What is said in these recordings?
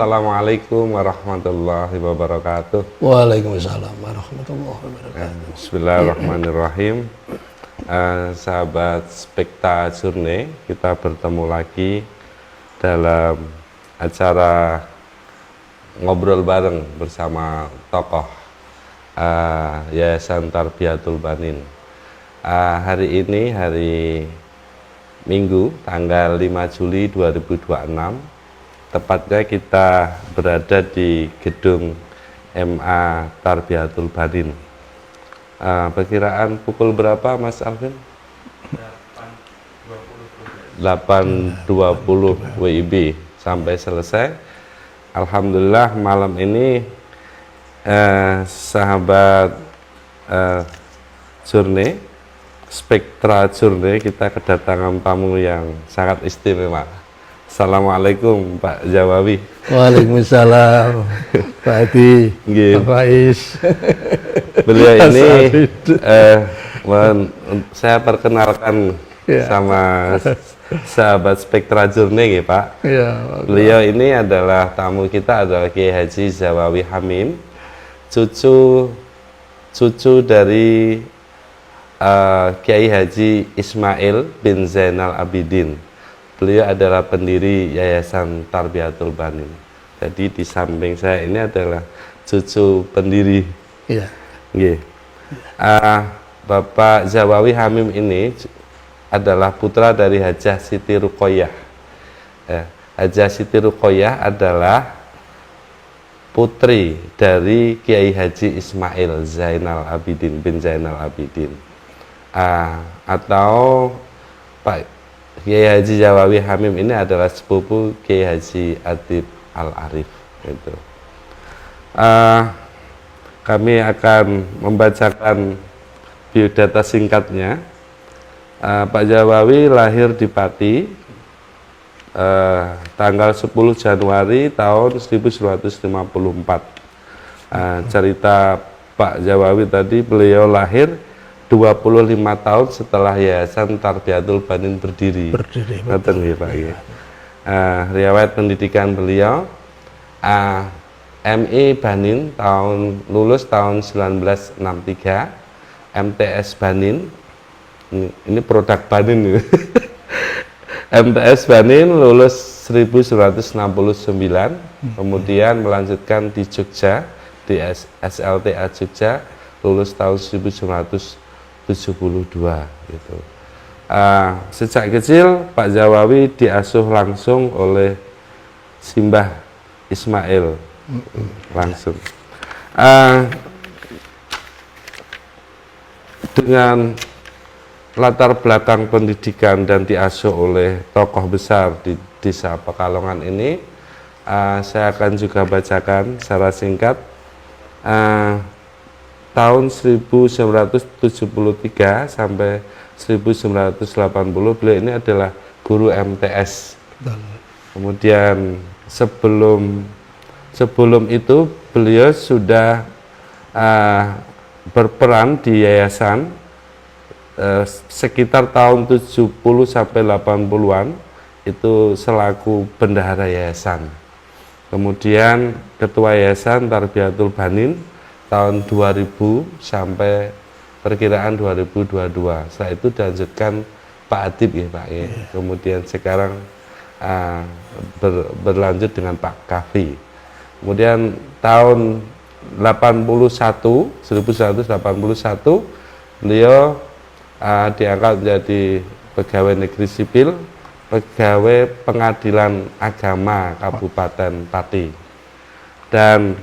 Assalamualaikum warahmatullahi wabarakatuh. Waalaikumsalam warahmatullahi wabarakatuh. Bismillahirrahmanirrahim. Sahabat Spekta Journey, kita bertemu lagi dalam acara ngobrol bareng bersama tokoh Yayasan Tarbiyatul Banin. Hari ini hari Minggu tanggal 5 Juli 2026, tepatnya kita berada di gedung MA Tarbiyatul Banin. Perkiraan pukul berapa Mas Alvin? 8.20 WIB sampai selesai. Alhamdulillah malam ini sahabat Journey, Spektra Journey, kita kedatangan tamu yang sangat istimewa. Assalamualaikum Pak Jawawi. Waalaikumsalam Pak Adi, Pak Faiz. Beliau ini saya perkenalkan sama sahabat Spektra Journey ya Pak. Ya, beliau ini adalah tamu kita adalah Kiai Haji Zawawi Hamim, cucu dari Kiai Haji Ismail bin Zainal Abidin. Beliau adalah pendiri Yayasan Tarbiyatul Banin. Jadi di samping saya ini adalah cucu pendiri. Iya. Bapak Zawawi Hamim ini adalah putra dari Hajah Siti Ruqoyah. Hajah Siti Ruqoyah adalah putri dari Kiai Haji Ismail Zainal Abidin bin Zainal Abidin. Atau Pak Kiai Haji Zawawi Hamim ini adalah sepupu Kiai Haji Adib Al-Arif. Gitu. Kami akan membacakan biodata singkatnya. Pak Zawawi lahir di Pati tanggal 10 Januari tahun 1954. Cerita Pak Zawawi tadi, beliau lahir 25 tahun setelah Yayasan Tarbiyatul Banin berdiri. Betul ya Pak. Riwayat pendidikan beliau MI Banin lulus tahun 1963, MTS Banin, ini produk Banin. MTS Banin lulus 1969, kemudian melanjutkan di Jogja, di SLTA Jogja, lulus tahun 1972 gitu. Sejak kecil Pak Zawawi diasuh langsung oleh Simbah Ismail langsung. Dengan latar belakang pendidikan dan diasuh oleh tokoh besar di Desa Pekalongan ini, saya akan juga bacakan secara singkat. Tahun 1973 sampai 1980 beliau ini adalah guru MTS. Kemudian sebelum itu beliau sudah berperan di yayasan sekitar tahun 70 sampai 80-an itu selaku bendahara yayasan. Kemudian ketua Yayasan Tarbiyatul Banin tahun 2000 sampai perkiraan 2022. Setelah itu dilanjutkan Pak Adib ya Pak ya. Kemudian sekarang berlanjut dengan Pak Kafi. Kemudian tahun 1981 beliau diangkat menjadi pegawai negeri sipil, pegawai pengadilan agama Kabupaten Pati, dan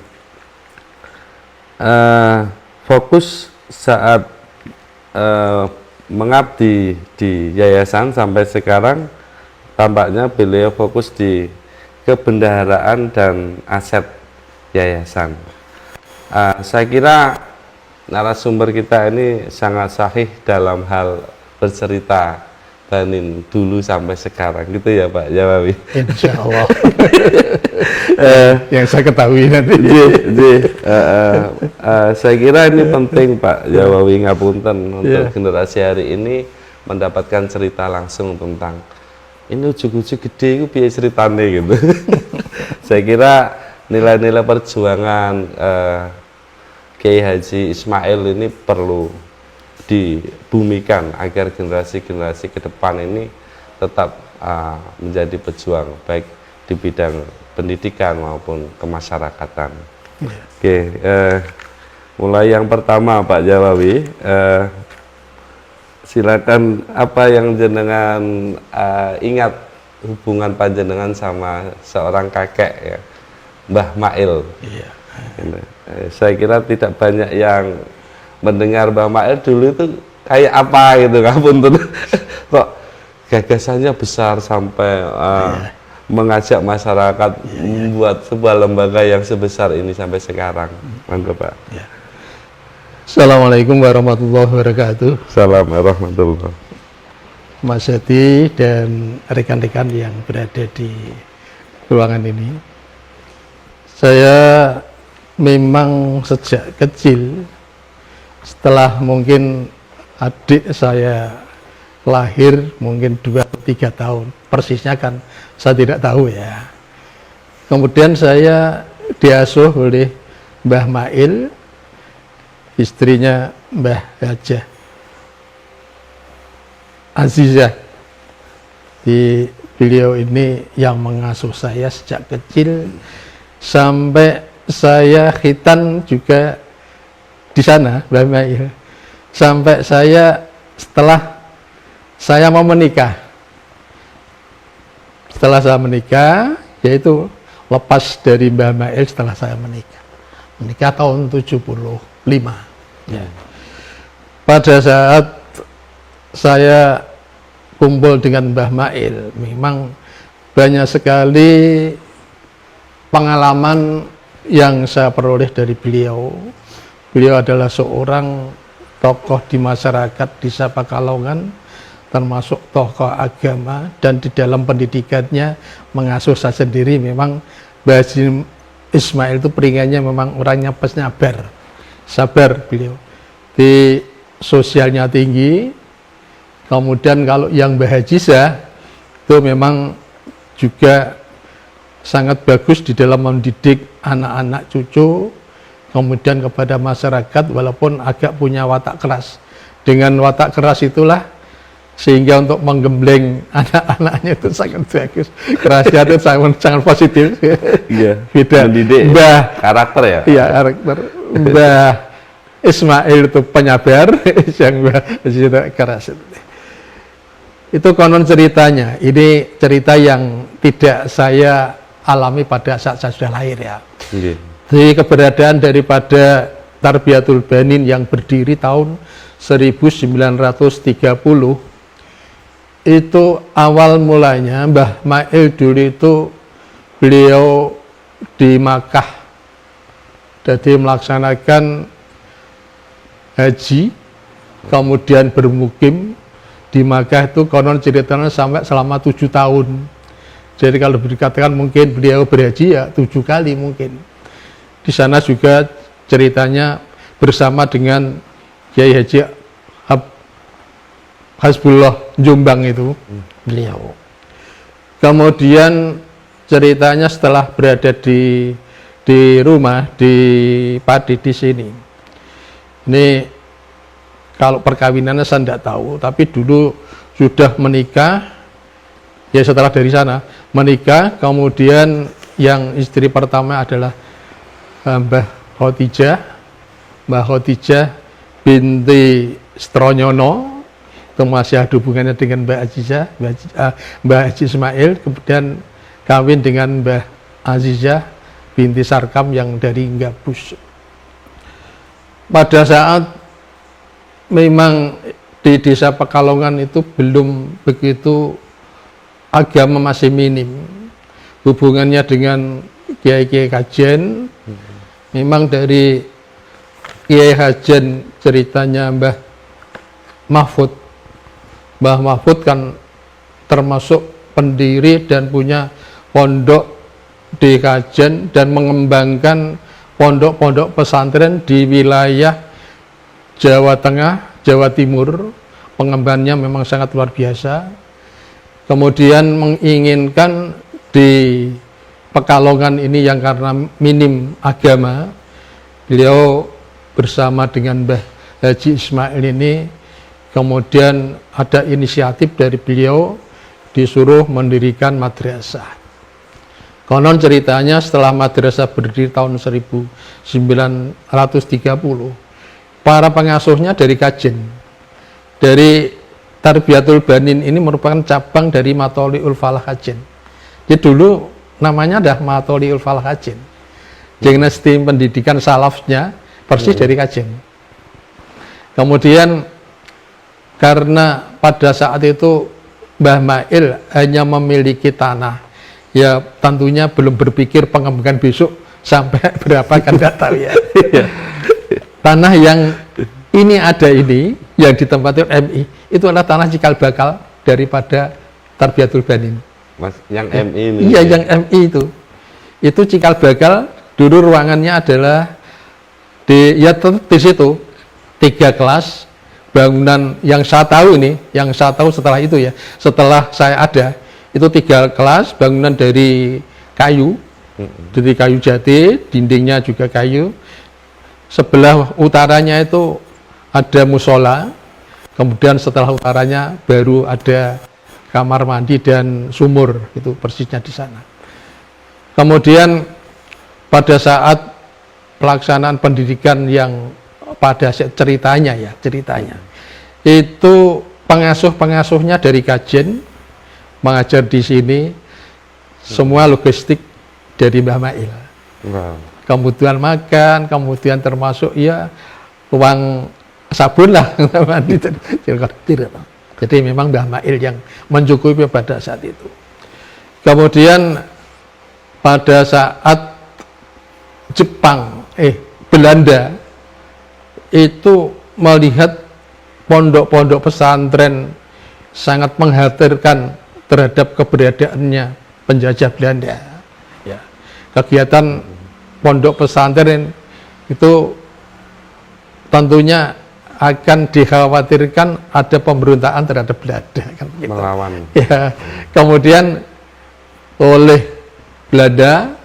fokus saat mengabdi di yayasan sampai sekarang tampaknya beliau fokus di kebendaharaan dan aset yayasan. Saya kira narasumber kita ini sangat sahih dalam hal bercerita Banin dulu sampai sekarang gitu ya Pak Zawawi. Insya Allah. Yang saya ketahui nanti. Saya kira ini penting Pak Zawawi ngapunten untuk generasi hari ini mendapatkan cerita langsung tentang ini ujuk-ujuk gede itu piye ceritane gitu. Saya kira nilai-nilai perjuangan Kiai Haji Ismail ini perlu dibumikan agar generasi-generasi ke depan ini tetap menjadi pejuang baik di bidang pendidikan maupun kemasyarakatan. Oke, mulai yang pertama Pak Jawawi, silakan apa yang jenengan ingat hubungan panjenengan sama seorang kakek ya, Mbah Mail. Iya. Saya kira tidak banyak yang mendengar Mbah Mail dulu itu kayak apa gitu, ngapunten. Kok gagasannya besar sampai mengajak masyarakat membuat sebuah lembaga yang sebesar ini sampai sekarang. Monggo Pak. Ya. Assalamualaikum warahmatullahi wabarakatuh. Assalamualaikum warahmatullahi wabarakatuh. Mas Hadi dan rekan-rekan yang berada di ruangan ini. Saya memang sejak kecil, setelah mungkin adik saya lahir mungkin 2-3 tahun, persisnya kan saya tidak tahu ya. Kemudian saya diasuh oleh Mbah Mail, istrinya Mbah Hajah Azizah. Beliau ini yang mengasuh saya sejak kecil sampai saya khitan juga di sana, Mbah Mail. Sampai saya setelah saya mau menikah. Setelah saya menikah, yaitu lepas dari Mbah Mail setelah saya menikah. Menikah tahun 75. Ya. Pada saat saya kumpul dengan Mbah Mail, memang banyak sekali pengalaman yang saya peroleh dari beliau. Beliau adalah seorang tokoh di masyarakat Desa Pakalongan, termasuk tokoh agama, dan di dalam pendidikannya mengasuh saya sendiri. Memang Mbah Haji Ismail itu peringannya memang orangnya penyabar, sabar beliau. Di sosialnya tinggi. Kemudian kalau yang Mbah Haji itu memang juga sangat bagus di dalam mendidik anak-anak cucu, kemudian kepada masyarakat, walaupun agak punya watak keras. Dengan watak keras itulah sehingga untuk menggembleng anak-anaknya itu sangat bagus. Kerasnya itu sangat positif. Iya. Beda. Mendidik Mbah karakter ya. Iya, karakter. Mbah Ismail itu penyabar, yang Mbah Haji itu keras. Itu konon ceritanya. Ini cerita yang tidak saya alami pada saat saya sudah lahir ya. Okay. Jadi keberadaan daripada Tarbiyatul Banin yang berdiri tahun 1930 itu awal mulanya Mbah Mail dulu itu beliau di Makkah, jadi melaksanakan haji, kemudian bermukim di Makkah itu konon ceritanya sampai selama 7 tahun. Jadi kalau dikatakan mungkin beliau berhaji ya 7 kali mungkin. Di sana juga ceritanya bersama dengan Kiai Haji Hasbullah Jombang itu beliau. Kemudian ceritanya setelah berada di rumah di Padi di sini. Ini kalau perkawinannya saya tidak tahu, tapi dulu sudah menikah. Ya setelah dari sana menikah, kemudian yang istri pertama adalah Mbah Khotijah binti Stronyono, itu masih ada hubungannya dengan Mbah Haji Ismail, kemudian kawin dengan Mbah Azizah binti Sarkam yang dari Gabus. Pada saat memang di Desa Pekalongan itu belum begitu, agama masih minim, hubungannya dengan kiai-kiai kajian. Memang dari Kiai Hajian ceritanya Mbah Mahfud kan termasuk pendiri dan punya pondok di Kajen dan mengembangkan pondok-pondok pesantren di wilayah Jawa Tengah, Jawa Timur. Pengembangannya memang sangat luar biasa. kemudian menginginkan di Pekalongan ini yang karena minim agama, beliau bersama dengan Mbah Haji Ismail ini kemudian ada inisiatif dari beliau disuruh mendirikan madrasah. Konon ceritanya setelah madrasah berdiri tahun 1930, para pengasuhnya dari Kajen, dari Tarbiyatul Banin ini merupakan cabang dari Matoliul Falah Kajen. Jadi dulu namanya adalah Matoliul Falah Kajen. Dinasti pendidikan salafnya persis dari Kajen. Kemudian karena pada saat itu Mbah Mail hanya memiliki tanah, ya tentunya belum berpikir pengembangan besok sampai berapa kan tidak tahu ya. Tanah yang ini ada ini yang ditempati MI itu adalah tanah cikal bakal daripada Tarbiyatul Banin. Mas, yang MI ini. Iya, yang MI itu cikal bakal. Dulu ruangannya adalah di situ 3 kelas. Bangunan yang saya tahu setelah itu ya, setelah saya ada itu 3 kelas, bangunan dari kayu jati, dindingnya juga kayu. Sebelah utaranya itu ada musola, kemudian setelah utaranya baru ada kamar mandi dan sumur, itu persisnya di sana. Kemudian pada saat pelaksanaan pendidikan yang pada ceritanya itu pengasuhnya dari Kajen mengajar di sini, semua logistik dari Mbah Mail. Wow. Kemudian makan, kemudian termasuk ya uang sabun lah. Jadi memang Mbah Mail yang mencukupi pada saat itu. Kemudian pada saat Belanda itu melihat pondok-pondok pesantren sangat mengkhawatirkan terhadap keberadaannya penjajah Belanda. Ya. Kegiatan pondok pesantren itu tentunya akan dikhawatirkan ada pemberontakan terhadap Belanda kan gitu. Melawan. Ya. Kemudian oleh Belanda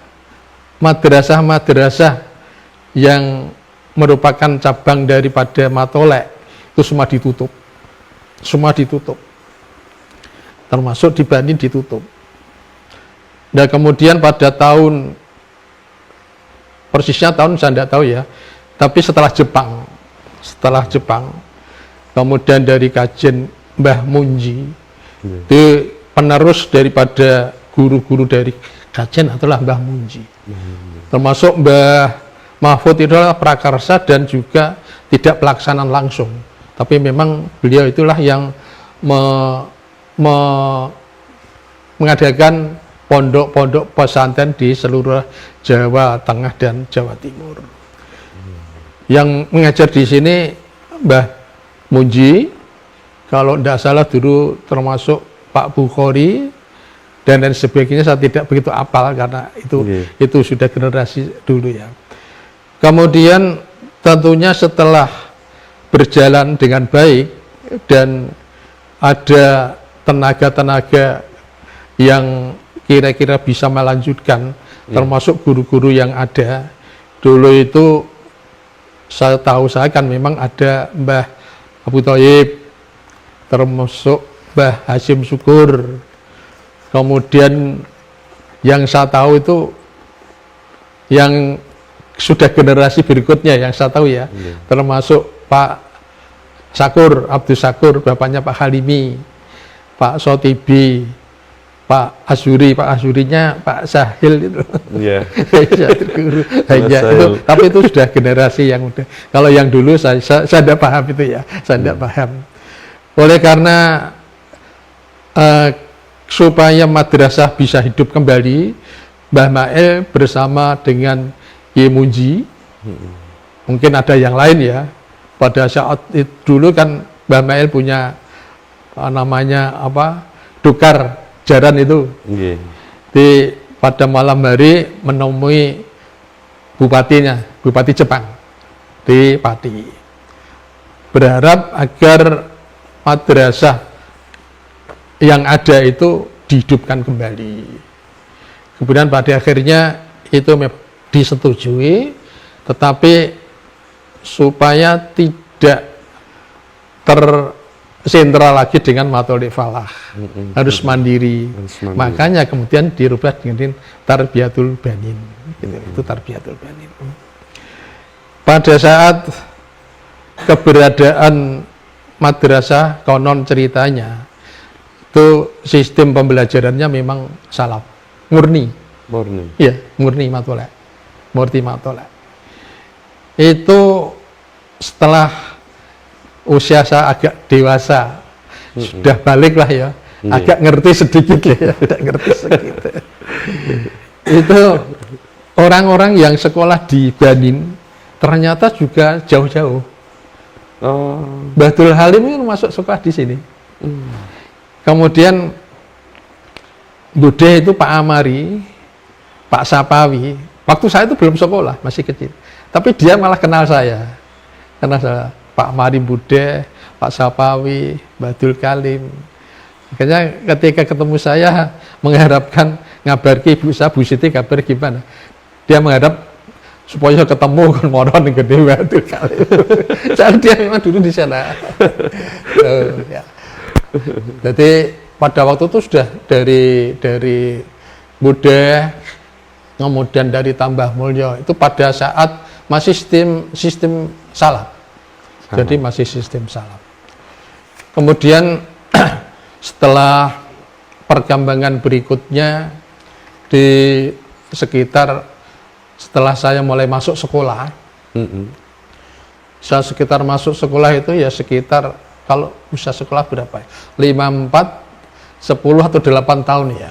madrasah-madrasah yang merupakan cabang daripada Matolek itu semua ditutup, termasuk di Banin ditutup. Dan kemudian pada tahun, persisnya tahun saya tidak tahu ya, tapi setelah Jepang, kemudian dari Kajen Mbah Munji, itu penerus daripada guru-guru dari Kajen adalah Mbah Munji. Termasuk Mbah Mahfud itu adalah prakarsa dan juga tidak pelaksanaan langsung. Tapi memang beliau itulah yang mengadakan pondok-pondok pesantren di seluruh Jawa Tengah dan Jawa Timur. Yang mengajar di sini Mbah Munji, kalau tidak salah dulu termasuk Pak Bukhari dan lain sebagainya, saya tidak begitu apal karena itu sudah generasi dulu ya. Kemudian tentunya setelah berjalan dengan baik dan ada tenaga-tenaga yang kira-kira bisa melanjutkan, termasuk guru-guru yang ada dulu itu, saya tahu saya kan memang ada Mbah Abu Thayyib, termasuk Mbah Hasyim Syukur. Kemudian yang saya tahu itu yang sudah generasi berikutnya yang saya tahu ya, termasuk Pak Sakur, Abdul Sakur, bapaknya Pak Halimi, Pak Sotibi, Pak Azurinya Pak Sahil itu. Iya. Itu, tapi itu sudah generasi yang udah. Kalau yang dulu saya tidak paham itu ya, saya tidak paham. Oleh karena supaya madrasah bisa hidup kembali, Mbah Mail bersama dengan Ye Munji, mungkin ada yang lain ya. Pada saat itu dulu kan Mbah Mail punya namanya apa, Dukar Jaran itu. Pada malam hari menemui Bupati Jepang di Pati, berharap agar madrasah yang ada itu dihidupkan kembali. Kemudian pada akhirnya itu disetujui, tetapi supaya tidak tersentra lagi dengan matholik falah, harus mandiri. Makanya kemudian dirubah dengan tarbiyatul banin. Itu tarbiyatul banin. Pada saat keberadaan madrasah, konon ceritanya itu sistem pembelajarannya memang salaf, murni. Iya, murni matholik. Murni matholik. Itu setelah usia saya agak dewasa, sudah balik lah ya, agak ngerti sedikit ya, agak ngerti sedikit. Itu orang-orang yang sekolah di Banin ternyata juga jauh-jauh. Bahdul Halim itu masuk sekolah di sini. Kemudian Bude itu Pak Amari, Pak Sapawi. Waktu saya itu belum sekolah, masih kecil. Tapi dia malah kenal saya. Kenal saya. Pak Amari Bude, Pak Sapawi, Bahdul Halim. Makanya ketika ketemu saya mengharapkan ngabar ke ibu saya, Bu Siti kabar gimana? Dia mengharap supaya ketemu kan moron gede Bahdul Halim. Soalnya dia memang dulu di sana. Ya. Jadi pada waktu itu sudah dari Bude, kemudian dari Tambah Mulyo, itu pada saat masih sistem salaf. Jadi masih sistem salaf. Kemudian setelah perkembangan berikutnya di sekitar setelah saya mulai masuk sekolah, saya sekitar masuk sekolah itu ya sekitar kalau usia sekolah berapa ya? 5, 4, 10 atau 8 tahun ya.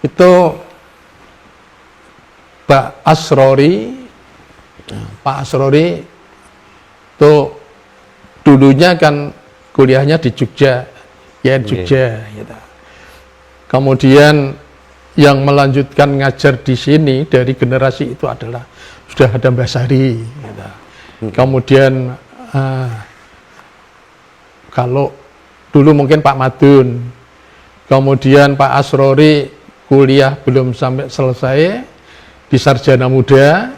Itu Pak Asrori itu dulunya kan kuliahnya di Jogja, ya Jogja. Gitu. Kemudian yang melanjutkan ngajar di sini dari generasi itu adalah sudah ada Mbah Sari. Gitu. Kemudian kalau dulu mungkin Pak Madun, kemudian Pak Asrori kuliah belum sampai selesai di Sarjana Muda.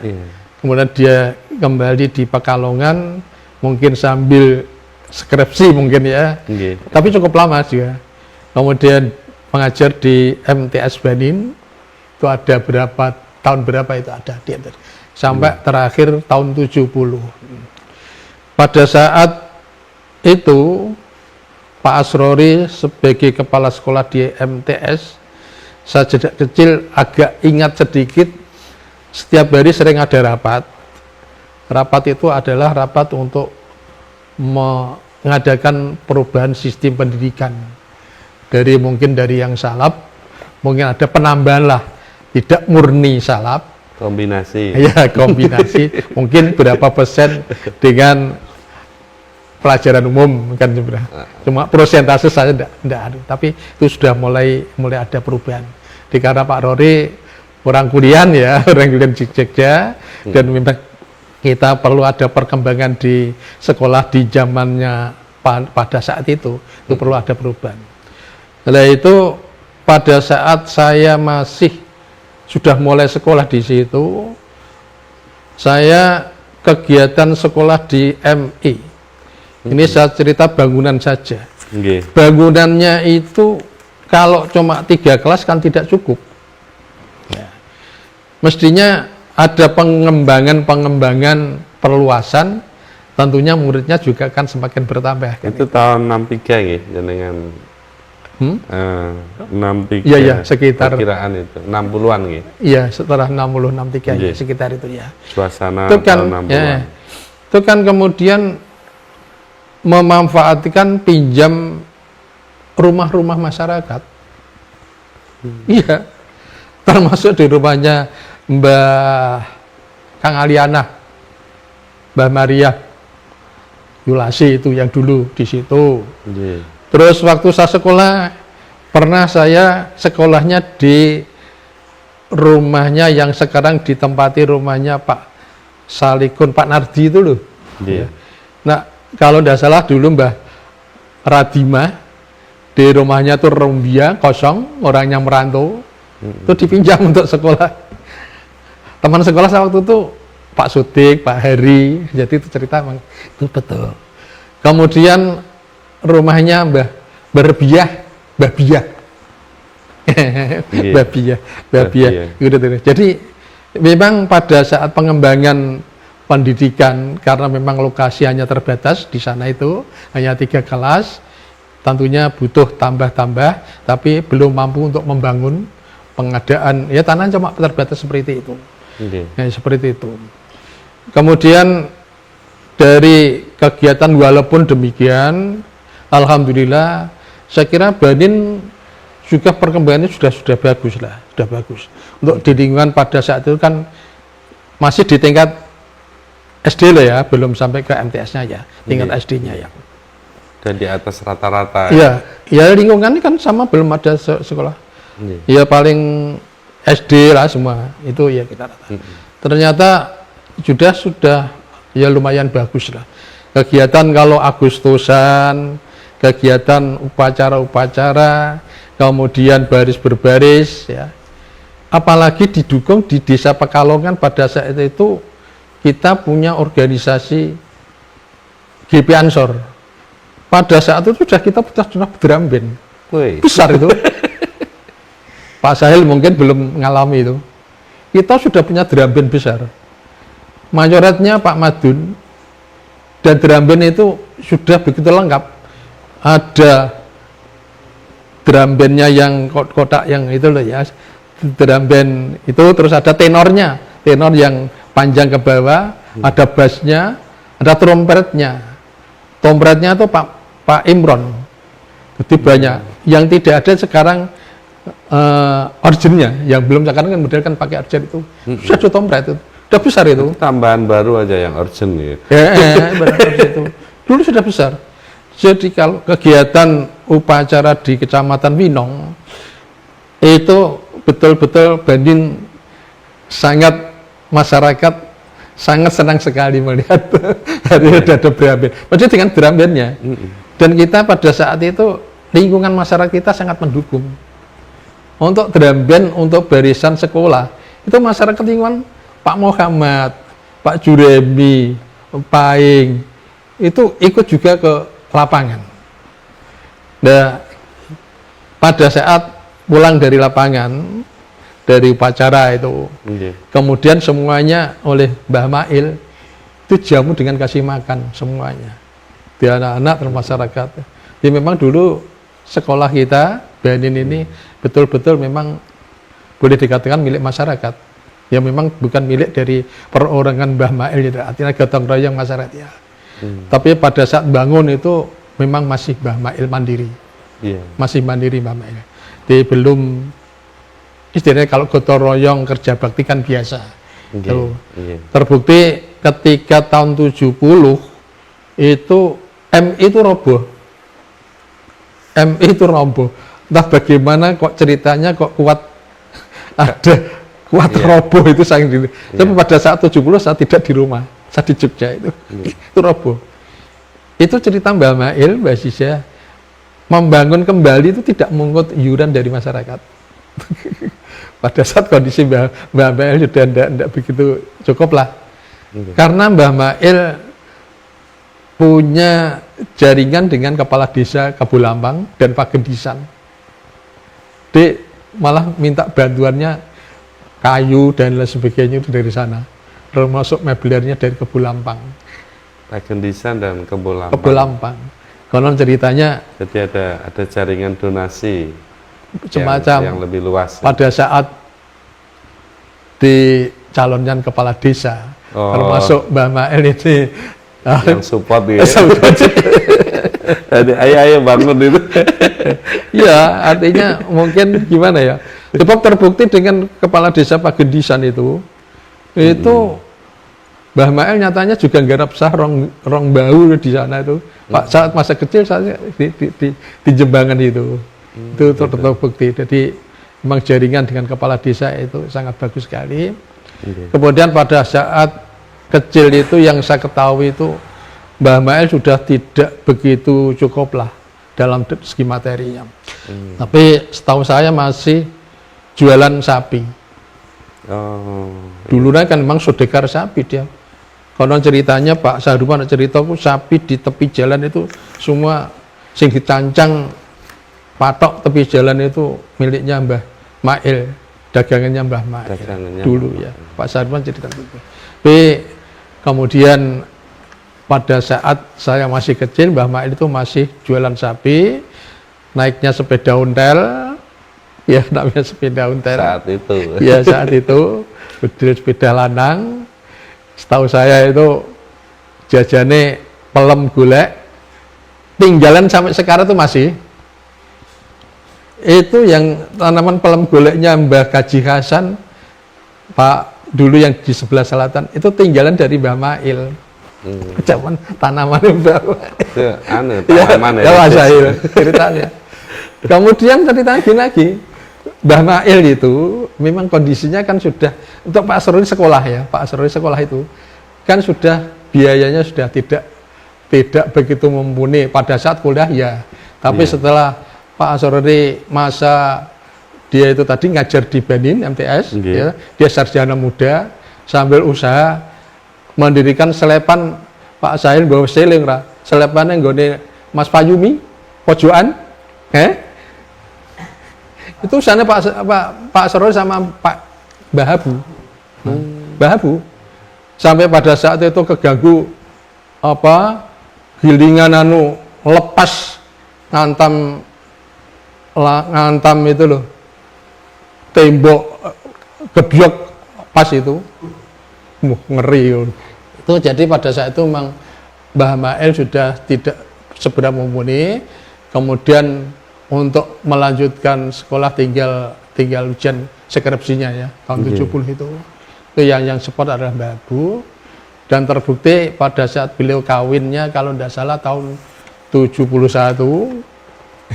Kemudian dia kembali di Pekalongan, mungkin sambil skripsi mungkin ya, tapi cukup lama juga. Kemudian mengajar di MTS Banin, itu ada tahun berapa itu ada, sampai terakhir tahun 70. Pada saat itu, Pak Asrori sebagai kepala sekolah di MTS, saya sejak kecil agak ingat sedikit. Setiap hari sering ada rapat. Rapat itu adalah rapat untuk mengadakan perubahan sistem pendidikan. Mungkin dari yang salaf, mungkin ada penambahan lah, tidak murni salaf. Kombinasi. Ya, kombinasi. Mungkin berapa persen dengan pelajaran umum kan sebenarnya. Cuma persentase saya tidak ada, tapi itu sudah mulai ada perubahan. Karena Pak Rori orang kuliah ya, orang kuliah di Jogja, dan memang kita perlu ada perkembangan di sekolah di zamannya pada saat itu perlu ada perubahan. Nah itu pada saat saya masih sudah mulai sekolah di situ, saya kegiatan sekolah di MI. Ini saya cerita bangunan saja. Bangunannya itu kalau cuma 3 kelas kan tidak cukup. Mestinya ada pengembangan perluasan, tentunya muridnya juga kan semakin bertambah. Itu tahun 63 ya, dengan 63. Iya, sekitar perkiraan itu 60-an ya. Iya, setelah 60 63 ya, sekitar itu ya. Suasana itu kan, tahun 60-an. Itu kan kemudian memanfaatkan pinjam rumah-rumah masyarakat. Iya. Termasuk di rumahnya Mbah Kang Aliana, Mbah Maria Yulasi itu yang dulu di situ. Terus waktu saya sekolah, pernah saya sekolahnya di rumahnya yang sekarang ditempati rumahnya Pak Salikun, Pak Nardi itu loh. Nah, kalau tidak salah dulu Mbah Radima, di rumahnya tuh Rumbia kosong, orang yang merantau, itu dipinjam untuk sekolah. Teman sekolah saya waktu itu Pak Sudik, Pak Heri, jadi itu cerita emang itu betul. Kemudian rumahnya Mbah Berbiah, Mbah Biah. Mbah Biah. Gitu. Jadi memang pada saat pengembangan pendidikan, karena memang lokasi hanya terbatas di sana itu hanya 3 kelas, tentunya butuh tambah-tambah, tapi belum mampu untuk membangun pengadaan, ya tanah cuma terbatas seperti itu. Ya, seperti itu. Kemudian dari kegiatan walaupun demikian, alhamdulillah, saya kira Banin juga perkembangannya sudah bagus lah, sudah bagus. Untuk di lingkungan pada saat itu kan masih di tingkat SD lah ya, belum sampai ke MTS-nya ya, tingkat SD-nya ya. Dan di atas rata-rata. Iya, ya lingkungannya kan sama, belum ada sekolah. Ya paling SD lah semua, itu ya kita rata. Ternyata sudah ya lumayan bagus lah. Kegiatan kalau Agustusan, kegiatan upacara-upacara, kemudian baris berbaris ya. Apalagi didukung di Desa Pekalongan pada saat itu kita punya organisasi GP Ansor. Pada saat itu kita sudah drum band. Besar itu. Pak Sahil mungkin belum mengalami itu. Kita sudah punya drum band besar. Mayoretnya Pak Madun, dan drum band itu sudah begitu lengkap. Ada drum bandnya yang kotak yang itu loh ya, drum band itu, terus ada tenornya, tenor yang panjang ke bawah, ada bassnya, ada trompetnya. Trompetnya itu Pak Imron. Jadi banyak. Yang tidak ada sekarang origin-nya, yang belum sekarang kan model kan pakai origin itu. Sudah trompet itu. Sudah besar itu. Tambahan baru aja yang origin gitu. Itu. Dulu sudah besar. Jadi kalau kegiatan upacara di Kecamatan Winong itu betul-betul Banin sangat, masyarakat sangat senang sekali melihat hari ada drum band. Maksudnya dengan drum bandnya. Dan kita pada saat itu lingkungan masyarakat kita sangat mendukung untuk drum band, untuk barisan sekolah. Itu masyarakat lingkungan Pak Muhammad, Pak Juremi, Pak Aing itu ikut juga ke lapangan. Nah, pada saat pulang dari lapangan, dari upacara itu, kemudian semuanya oleh Mbah Mail itu jamu dengan kasih makan semuanya, di anak-anak dan masyarakat. Jadi memang dulu sekolah kita Banin ini betul-betul memang boleh dikatakan milik masyarakat. Ya memang bukan milik dari perorangan Mbah Mail, gitu. Artinya gotong royong masyarakat ya. Tapi pada saat bangun itu memang masih Mbah Mail mandiri, masih mandiri Mbah Mail. Jadi belum istilahnya kalau gotong royong kerja bakti kan biasa. Terbukti ketika tahun 70 itu MI itu roboh. MI itu roboh. Entah bagaimana kok ceritanya kok kuat ada kuat roboh itu sangat dini. Tapi pada saat 70 saya tidak di rumah, saya di Jogja itu. Itu roboh. Itu cerita Mbah Mail, Mbah Sisya membangun kembali itu tidak mengut iuran dari masyarakat. Pada saat kondisi Mbah Mail sudah tidak begitu cukup lah. Karena Mbah Mail punya jaringan dengan kepala desa Kabulampang dan Pak Gendisan. Dia malah minta bantuannya kayu dan lain sebagainya itu dari sana, termasuk meblernya dari Kabulampang. Pak Gendisan dan Kabulampang. Kabulampang. Konon ceritanya. Jadi ada jaringan donasi semacam yang lebih luas. Pada saat dicalonkan kepala desa, termasuk Mbah Mail ini yang support ya. Jadi ayo bangun itu. Ya, artinya mungkin gimana ya? Sebab terbukti dengan kepala desa Pak Gendisan itu Mbah Mail nyatanya juga nggarap sah rong bau di sana itu. Pak saat masa kecil saya di Jembangan itu. Itu terbukti. Jadi memang jaringan dengan kepala desa itu sangat bagus sekali. Kemudian pada saat kecil itu yang saya ketahui itu Mbah Mail sudah tidak begitu cukup lah dalam segi materinya. Tapi setahu saya masih jualan sapi. Dulunya kan memang sodekar sapi dia. Konon ceritanya Pak Sahruma ceritaku sapi di tepi jalan itu semua sing ditancang patok tepi jalan itu miliknya Mbah Mail, dagangannya Mbah Mail dulu ya. Pak Sahruma cerita gitu. Tapi kemudian pada saat saya masih kecil Mbah Mail itu masih jualan sapi, naiknya sepeda ontel, ya namanya sepeda ontel. Saat itu. Ya saat itu bedil sepeda lanang. Setahu saya itu jajane pelem golek, tinggalan sampai sekarang itu masih. Itu yang tanaman pelem goleknya Mbah Kaji Hasan, Pak dulu yang di sebelah selatan, itu tinggalan dari Mbah Mail. Zaman tanaman Mbah Mail. Itu tanaman ya. Ya Mas Sahil ceritanya. Kemudian ceritanya gini lagi, Mbah Mail itu memang kondisinya kan sudah, untuk Pak Asrori sekolah ya, Pak Asrori sekolah itu kan sudah biayanya sudah tidak begitu mumpuni pada saat kuliah ya. Tapi setelah Pak Asrori masa dia itu tadi ngajar di Benin MTS, ya, dia sarjana muda sambil usaha mendirikan selepan. Pak Sahil bawa seling lah, selepannya nggone Mas Payumi pojokan, itu sana Pak Asrori sama Pak Bahabu, Bahabu sampai pada saat itu keganggu gilingan lepas ngantam itu loh, tembok gebyok pas itu, ngeri itu. Jadi pada saat itu memang Mbah Mail sudah tidak seberapa mumpuni. Kemudian untuk melanjutkan sekolah tinggal ujian skripsinya ya tahun 70 itu yang support adalah Mbah Abu, dan terbukti pada saat beliau kawinnya kalau tidak salah tahun 71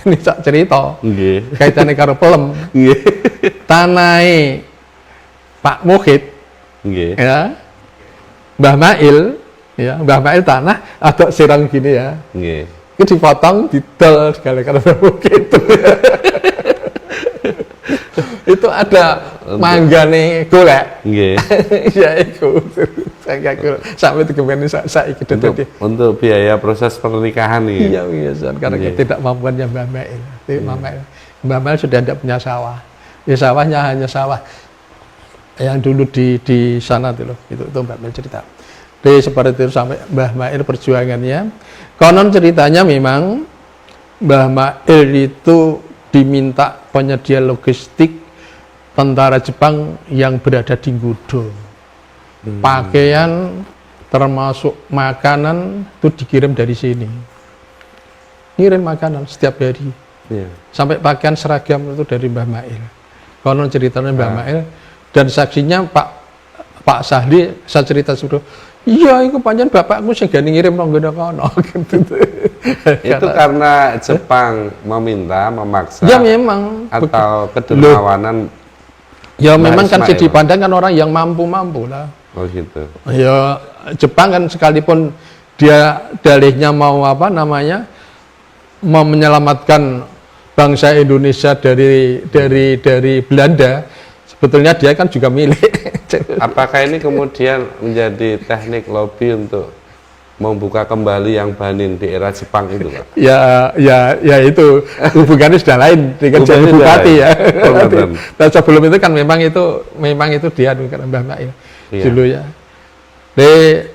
ini tak cerita kaitannya karo pelem tanai Pak Muhid ya Mbah Mail ya, Mbah Mail tanah atau sirang gini ya itu dipotong didol segala karo Mbah Muhid itu ada manggane golek. Ya itu. Saya sampai kemudian saya ikut untuk biaya proses pernikahan nih. Iya, karena tidak mampuannya Mbah Mail. Mbah Mail sudah tidak punya sawah. Ya sawahnya hanya sawah yang dulu di sana tuh loh. Itu Mbah Mail cerita. Jadi seperti itu sampai Mbah Mail perjuangannya. Konon ceritanya memang Mbah Mail itu diminta penyedia logistik tentara Jepang yang berada di Gudo. Pakaian termasuk makanan itu dikirim dari sini. Ngirim makanan setiap hari. Sampai pakaian seragam itu dari Mbah Mail. Konon ceritanya Mbah Mail dan saksinya Pak Sahli, saya cerita suruh, iya itu panjang bapakmu sing gani ngirim nang kono gitu. Itu karena Jepang memaksa. Ya memang atau kedermawanan. Ya memang kan dipandang kan orang yang mampu lah. Oh gitu. Ya Jepang kan sekalipun dia dalihnya mau mau menyelamatkan bangsa Indonesia dari Belanda, sebetulnya dia kan juga milik. Apakah ini kemudian menjadi teknik lobby untuk membuka kembali yang Banin di era Jepang itu, Pak? Ya itu hubungannya sudah lain dengan jadi bupati ya. Dan sebelum itu kan memang itu dia Mbah Mail dulu ya. Jadi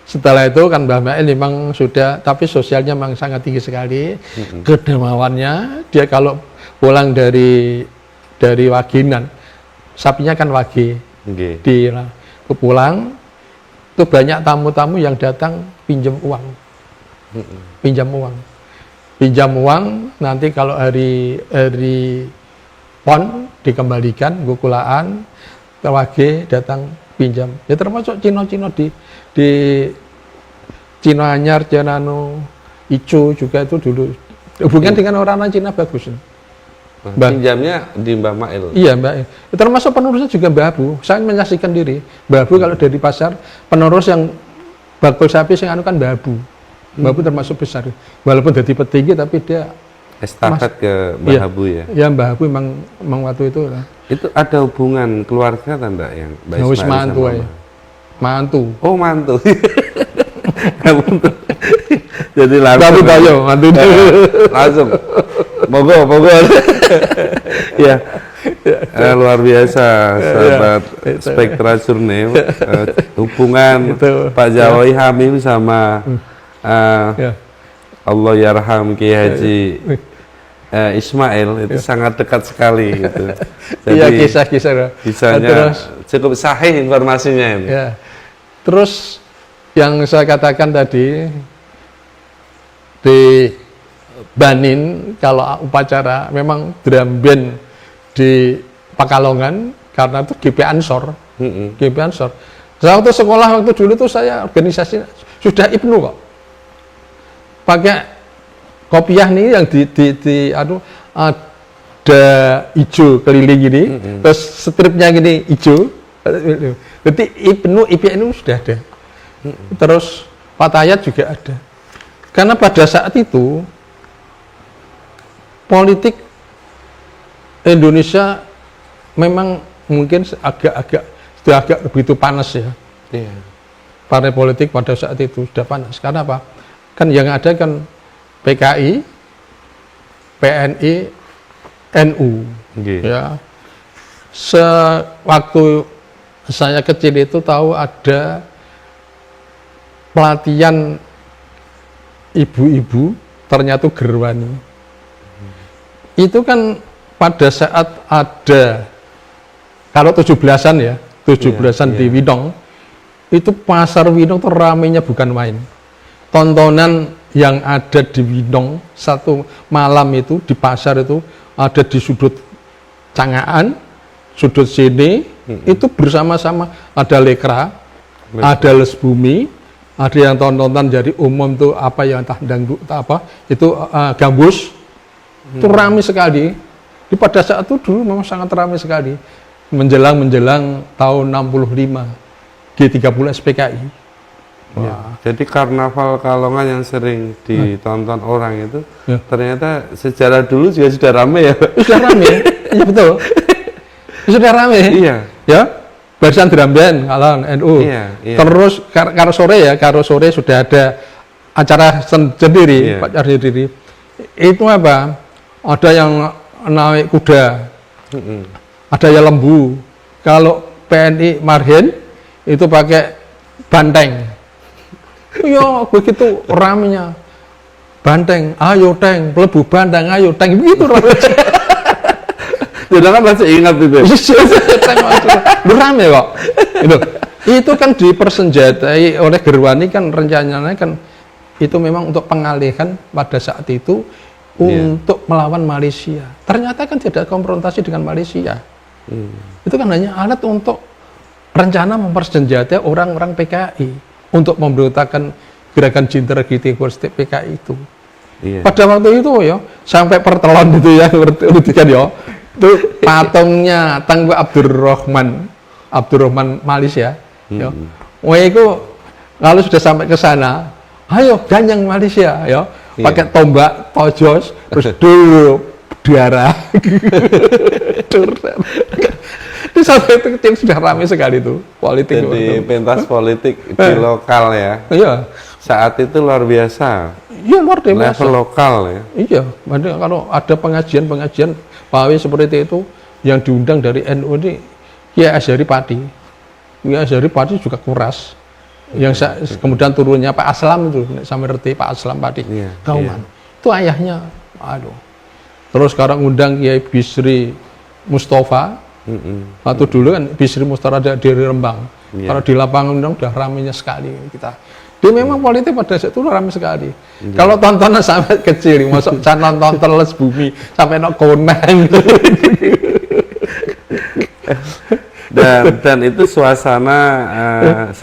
setelah itu kan Mbah Mail memang sudah, tapi sosialnya memang sangat tinggi sekali. Kedermawannya dia kalau pulang dari Waginan, sapinya kan Wage, pulang itu banyak tamu-tamu yang datang pinjam uang, nanti kalau hari pon dikembalikan gukulaan, Wage datang pinjam. Ya termasuk Cino-Cino di Cina Anyar, Cianano, Ico juga itu dulu hubungan dengan orang Cina bagus. Pinjamnya di Mbah Mail. Iya, Mbak. Termasuk penerusnya juga Mbah Abu. Saya menyaksikan diri. Mbah Abu kalau dari pasar, penerus yang bakul sapi sing kan Mbah Abu. Mbah Habu termasuk besar. Walaupun jadi petinggi tapi dia Estafet ke Mbah iya. Habu ya. Ya Mbah Habu memang waktu itu lah. Itu ada hubungan keluarga kan Mbak yang Mbak Wis Ismail mantu sama ae. Mbak? Mantu. Oh mantu. Jadi langsung. Tapi tayo mantu. Langsung. Mogo. Ya. Luar biasa sahabat Spektra Journey. Hubungan Itu. Pak Jawawi Hamim sama Ya. Allah yarham Kiai Haji Ismail itu sangat dekat sekali gitu. Iya kisah-kisah. Kisahnya Terus, cukup sahih informasinya ini. ya. Terus yang saya katakan tadi di Banin kalau upacara memang drum band di Pakalongan karena itu GP Ansor. GP Ansor. Saya waktu sekolah waktu dulu tuh saya organisasi sudah Ibnu kok. Pakai kopiah nih yang ada hijau keliling gini, terus stripnya gini hijau. Jadi IPN sudah ada. Terus Fatayat juga ada. Karena pada saat itu politik Indonesia memang mungkin agak begitu panas ya. Iya. Partai politik pada saat itu sudah panas. Karena apa? Kan yang ada kan PKI, PNI, NU. Ya. Sewaktu saya kecil itu tahu ada pelatihan ibu-ibu ternyata Gerwani. Itu kan pada saat ada kalau 17-an ya, 17-an di Widong, itu pasar Widong itu ramenya bukan main. Tontonan yang ada di Widong satu malam itu di pasar itu ada di sudut Cangaan, sudut sini itu bersama-sama ada lekra, ada les bumi, ada yang tontonan jadi umum tuh apa yang entah dangdut apa itu gambus itu ramai sekali. Di pada saat itu dulu memang sangat ramai sekali menjelang tahun 65 G30 SPKI. Ya. Jadi karnaval Kalongan yang sering ditonton orang itu ternyata sejarah dulu juga sudah ramai ya. Sudah ramai, iya betul. Sudah ramai. Iya. Ya, barisan drum band Kalon NU. Iya. Terus karo sore sudah ada acara sendiri, pacar sendiri. Itu apa? Ada yang naik kuda, ada yang lembu. Kalau PNI Marhen itu pakai banteng. Ya begitu ramenya banteng, ayo teng, lebu banteng, ayo teng, begitu ramenya. Sudah kan masih ingat itu. Rame kok. Itu kan dipersenjatai oleh Gerwani kan rencananya kan itu memang untuk pengalihan pada saat itu untuk melawan Malaysia. Ternyata kan tidak konfrontasi dengan Malaysia. Itu kan hanya alat untuk rencana mempersenjatai orang-orang PKI untuk memberontakkan gerakan Cinta Gitu PKI itu. Pada waktu itu ya sampai pertelon itu ya kan ya. Itu patungnya Tengku Abdurrahman Malaysia. Ya. Wah itu kalau sudah sampai ke sana, ayo ganyang Malaysia ya. Pakai tombak tojos terus dulu darah. Itu sampai itu kecil sudah ramai sekali tuh politik. Jadi pentas politik di lokal ya. Iya. Saat itu luar biasa. Iya luar biasa. Level lokal ya. Iya. Kalau ada pengajian Pawe seperti itu yang diundang dari NU ini Kiai Azhari Pati. Kiai Azhari Pati juga kuras. Yang kemudian turunnya Pak Aslam itu sampai reti Pak Aslam Pati. Kauman. Itu ayahnya. Aduh. Terus sekarang undang Kiai Bisri Mustafa. Waktu dulu kan Bisri Mustafa ada di Rembang. Kalau di lapangan udah ramainya sekali kita. Dia memang politik pada saat itu ramai sekali. Kalau tontonan sampai kecil, masuk nonton les bumi sampai nok konang. dan itu suasana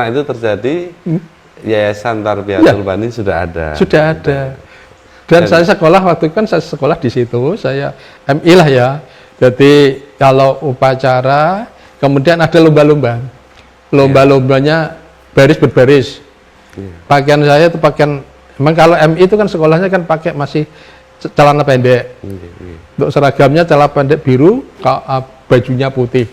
itu terjadi Yayasan Tarbiyatul Banin sudah ada. Sudah ada. Dan saya sekolah waktu itu kan saya sekolah di situ, saya MI lah ya. Jadi kalau upacara, kemudian ada lomba-lomba. Lomba-lombanya baris berbaris. Pakaian saya itu pakaian, memang kalau MI itu kan sekolahnya kan pakai masih celana pendek. Untuk seragamnya celana pendek biru, bajunya putih.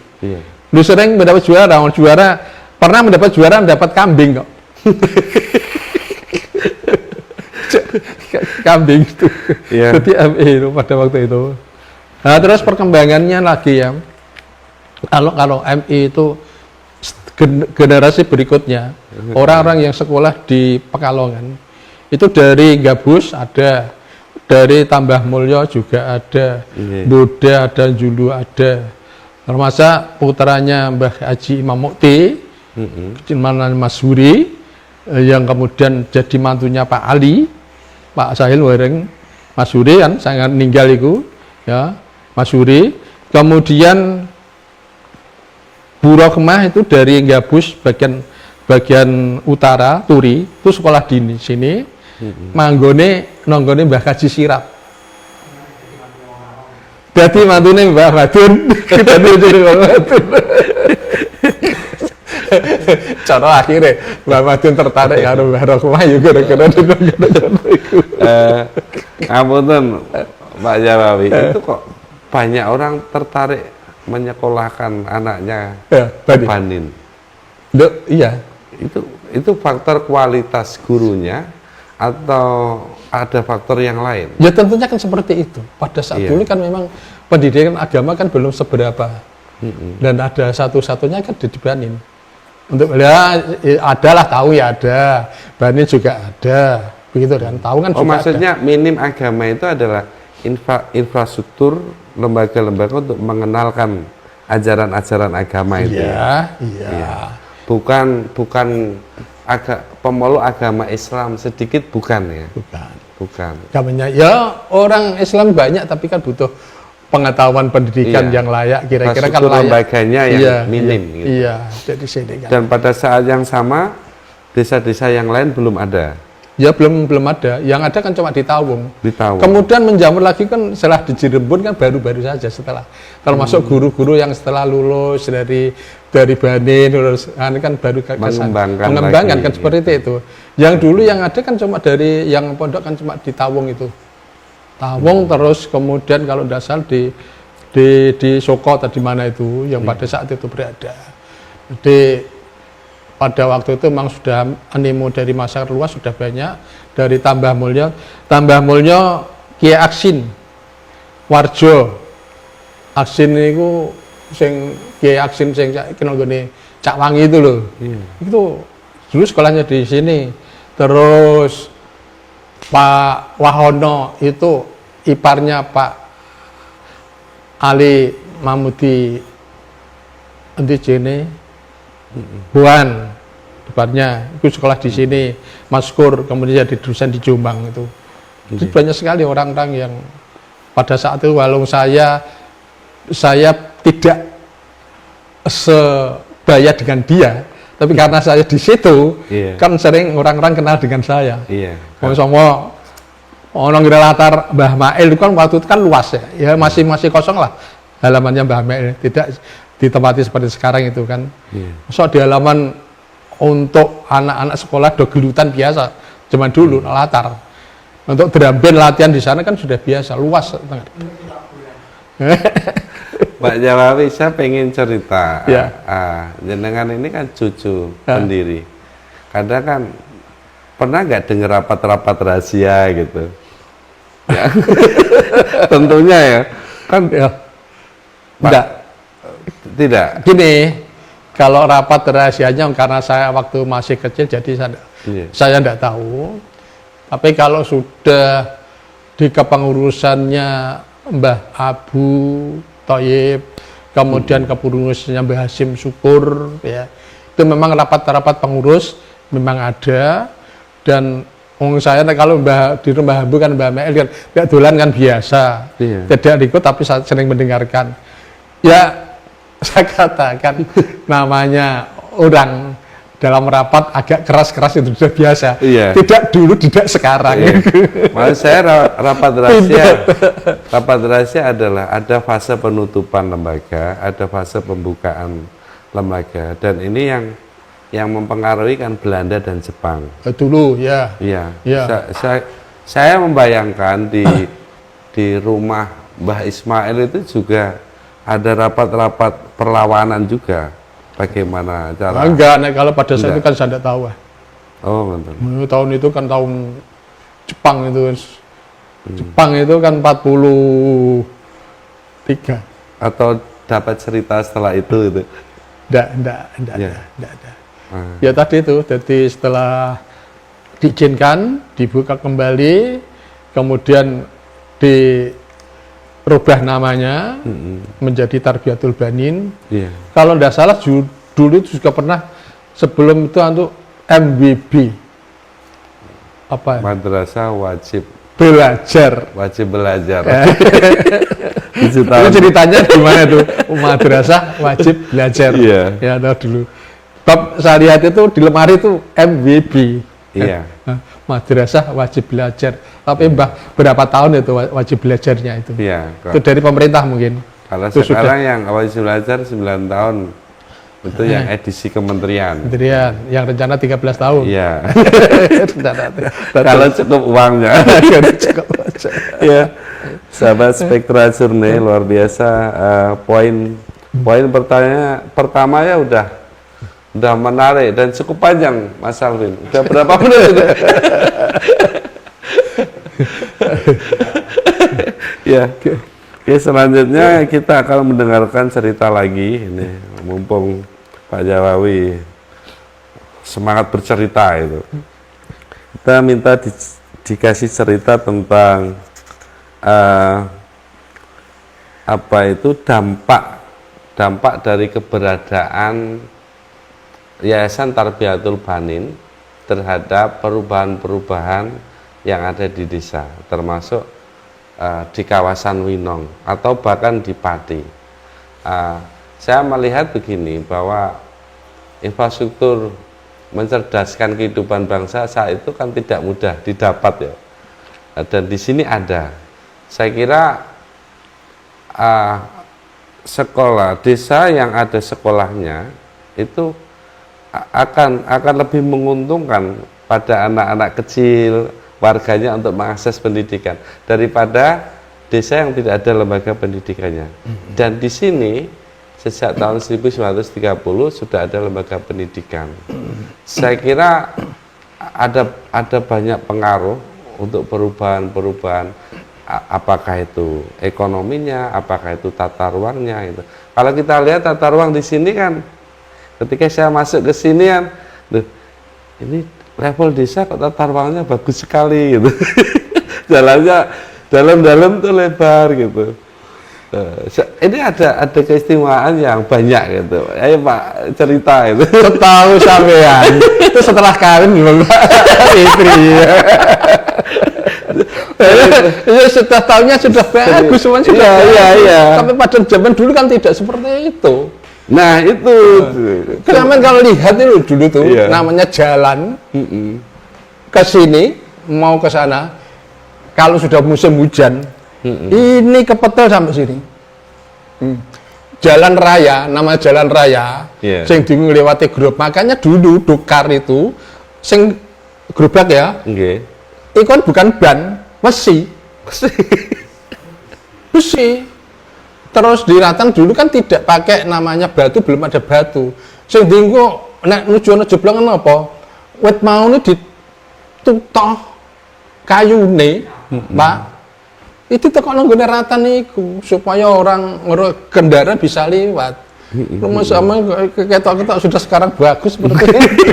Lu sering mendapat juara, pernah mendapat juara, mendapat kambing kok. Kambing itu. Jadi MI itu pada waktu itu. Nah, terus perkembangannya lagi ya. Kalau MI itu generasi berikutnya, orang-orang yang sekolah di Pekalongan itu dari Gabus ada, dari Tambah Mulyo juga ada, Buddha ada, Julu ada, termasuk putranya Mbah Haji Imam Mukti, Mas Huri, yang kemudian jadi mantunya Pak Ali, Pak Sahil Wereng, Mas Huri kan sangat ninggal itu, ya Mas Huri, kemudian Buro Kemah itu dari Gabus bagian utara Turi itu sekolah di sini, manggone nonggone Mbah Kaji Sirap. Jadi mantune Mbah Madun, kita dulu Madun. Cara akhirnya Mbah Madun tertarik karo Mbah Rohmah ya gara-gara itu. Ngapunten Pak Jawawi, itu kok banyak orang tertarik menyekolahkan anaknya ke Banin. Iya. Itu faktor kualitas gurunya atau ada faktor yang lain? Ya tentunya kan seperti itu. Pada saat dulu kan memang pendidikan agama kan belum seberapa. Dan ada satu-satunya kan di Banin. Untuk ya adalah tahu ya ada, Banin juga ada. Begitu kan. Tahu kan juga maksudnya ada. minim agama itu adalah infrastruktur lembaga-lembaga untuk mengenalkan ajaran-ajaran agama itu. Iya. Bukan pemeluk agama Islam sedikit, bukan ya? Bukan. Agamanya ya orang Islam banyak tapi kan butuh pengetahuan pendidikan yang layak, kira-kira kan layak. Lembaganya yang minim. Gitu. Iya, jadi sini kan. Dan pada saat yang sama desa-desa yang lain belum ada. Ya belum ada. Yang ada kan cuma di Tawung. Kemudian menjamur lagi kan setelah di Cirebon kan baru-baru saja setelah. Termasuk guru-guru yang setelah lulus dari Banin, kan baru mengembangkan kan seperti itu. Yang dulu yang ada kan cuma dari yang pondok kan cuma di Tawung itu. Tawung terus kemudian kalau tidak salah di Soko atau di mana itu yang pada saat itu berada. Jadi pada waktu itu memang sudah animo dari masyarakat luas sudah banyak, dari Tambah Mulyo Kiai Aksin Warjo. Aksin itu sing Kiai Aksin sing kenal gini Cak Wangi itu loh. Itu dulu sekolahnya di sini. Terus Pak Wahono itu iparnya Pak Ali Mamudi Antijene Buan, depannya itu sekolah di sini, Maskur, kemudian jadi dosen di Jombang itu. Jadi banyak sekali orang-orang yang pada saat itu walau saya tidak sebaya dengan dia, tapi karena saya di situ kan sering orang-orang kenal dengan saya. Sama orang latar Mbah Mail itu kan waktu itu kan luas ya masih kosong lah halamannya Mbah Mail, tidak ditempati seperti sekarang itu kan. So di halaman untuk anak-anak sekolah do gelutan biasa zaman dulu latar. Untuk drum band latihan di sana kan sudah biasa luas. Pak Jawawi, saya pengen cerita. Jenengan ini kan cucu pendiri. Kadang kan pernah nggak dengar rapat-rapat rahasia gitu? Ya. Tentunya ya kan. Enggak. Tidak. Gini, kalau rapat rahasianya karena saya waktu masih kecil jadi saya tidak tahu. Tapi kalau sudah di kepengurusannya Mbah Abu Thoyib, kemudian kepengurusannya Mbah Hasim Syukur, ya itu memang rapat-rapat pengurus memang ada. Dan saya kalau di rumah Abu kan Mbah Mail kan tidak dolan kan biasa, tidak ikut tapi saya sering mendengarkan. Ya saya katakan namanya orang dalam rapat agak keras-keras itu sudah biasa. Tidak dulu, tidak sekarang. Maksud saya rapat rahasia adalah ada fase penutupan lembaga, ada fase pembukaan lembaga, dan ini yang mempengaruhi kan Belanda dan Jepang. Dulu ya. Iya. Ya. Saya membayangkan di rumah Mbah Ismail itu juga ada rapat-rapat perlawanan juga. Bagaimana cara? Enggak, nah, kalau pada saat itu kan saya tidak tahu. Oh, betul. Tahun itu kan tahun Jepang itu. Jepang itu kan 43. Atau dapat cerita setelah itu gitu. Enggak Ya. ada. Ya tadi itu, jadi setelah diizinkan, dibuka kembali, kemudian dirubah namanya menjadi Tarbiyatul Banin. Iya. Kalau tidak salah dulu itu juga pernah sebelum itu untuk MBB, apa? Madrasah wajib Belajar. belajar. 7 Itu tahun. ceritanya gimana tuh? Madrasah wajib belajar. Iya. Ya tahu dulu. Bab saya lihat itu di lemari itu MBB. Iya. Madrasah wajib belajar. Tapi berapa tahun itu wajib belajarnya itu? Iya. Itu dari pemerintah mungkin. Kalau Itu sekarang yang wajib belajar 9 tahun itu yang edisi kementerian. Kementerian yang rencana 13 tahun. Iya. Kalau cukup uangnya. Ya. Sahabat Spektra Journey luar biasa. Poin pertama ya udah menarik dan cukup panjang, Mas Alvin. Udah berapa menit itu? Ya. Oke, selanjutnya kita akan mendengarkan cerita lagi. Ini mumpung Pak Jawawi semangat bercerita itu. Kita minta dikasih cerita tentang apa itu dampak dari keberadaan Yayasan Tarbiyatul Banin terhadap perubahan-perubahan yang ada di desa, termasuk di kawasan Winong atau bahkan di Pati. Saya melihat begini, bahwa infrastruktur mencerdaskan kehidupan bangsa saat itu kan tidak mudah didapat ya. Dan di sini ada. Saya kira sekolah desa yang ada sekolahnya itu akan lebih menguntungkan pada anak-anak kecil warganya untuk mengakses pendidikan daripada desa yang tidak ada lembaga pendidikannya. Dan di sini sejak tahun 1930 sudah ada lembaga pendidikan. Saya kira ada banyak pengaruh untuk perubahan-perubahan, apakah itu ekonominya, apakah itu tata ruangnya itu. Kalau kita lihat tata ruang di sini kan, ketika saya masuk ke sini kan, ini level desa kok tata ruangnya bagus sekali gitu. Jalannya dalam-dalam tuh lebar gitu. Ini ada keistimewaan yang banyak gitu. Ayo Pak, cerita itu. Setahu sampean itu setelah kawin belum Pak istri. Ya sudah tahunnya sudah bagus, semuanya sudah. Iya. Tapi pada zaman dulu kan tidak seperti itu. Nah itu. Kenapa kalau lihat itu dulu tuh namanya jalan ke sini mau ke sana. Kalau sudah musim hujan, ini kepetel sampai sini. Jalan raya, nama jalan raya, sing dilewati grup. Makanya dulu Dokar itu, sing gerobak ya, itu kan bukan ban, besi. Terus di Ratan dulu kan tidak pakai namanya batu, belum ada batu. Sing dinggo nek nuju jeblangan apa? Wit mau ini ditutoh kayune, Pak. Itu teko nang nggone Ratan niku supaya orang kendaraan bisa lewat. Rumah sama ketok-ketok sudah sekarang bagus seperti itu.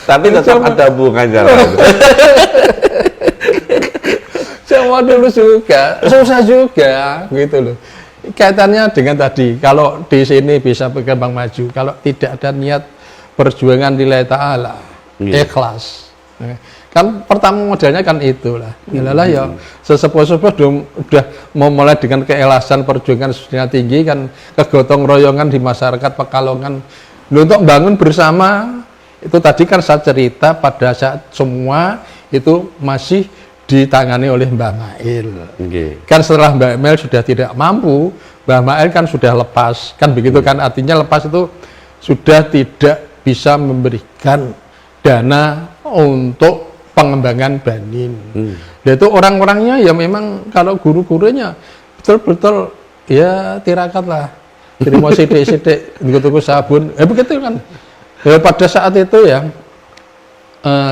Tapi tetap ada hubungan jalan. Semua dulu juga, susah juga, gitu loh. Kaitannya dengan tadi, kalau di sini bisa berkembang maju, kalau tidak ada niat perjuangan nilai ta'ala, ikhlas. Kan pertama modalnya kan itulah. Inilah ya, sesepuh-sepuh sudah memulai dengan keikhlasan perjuangan sudah tinggi kan, kegotong royongan di masyarakat Pekalongan. Untuk bangun bersama, itu tadi kan saya cerita pada saat semua itu masih ditangani oleh Mbak Mail. Kan setelah Mbak Mail sudah tidak mampu, Mbah Mail kan sudah lepas, kan begitu kan, artinya lepas itu sudah tidak bisa memberikan dana untuk pengembangan Banin. Itu orang-orangnya ya memang kalau guru-gurunya betul-betul ya tirakat lah. Jadi mau sidik-sidik tuku sabun, begitu kan. Ya, pada saat itu ya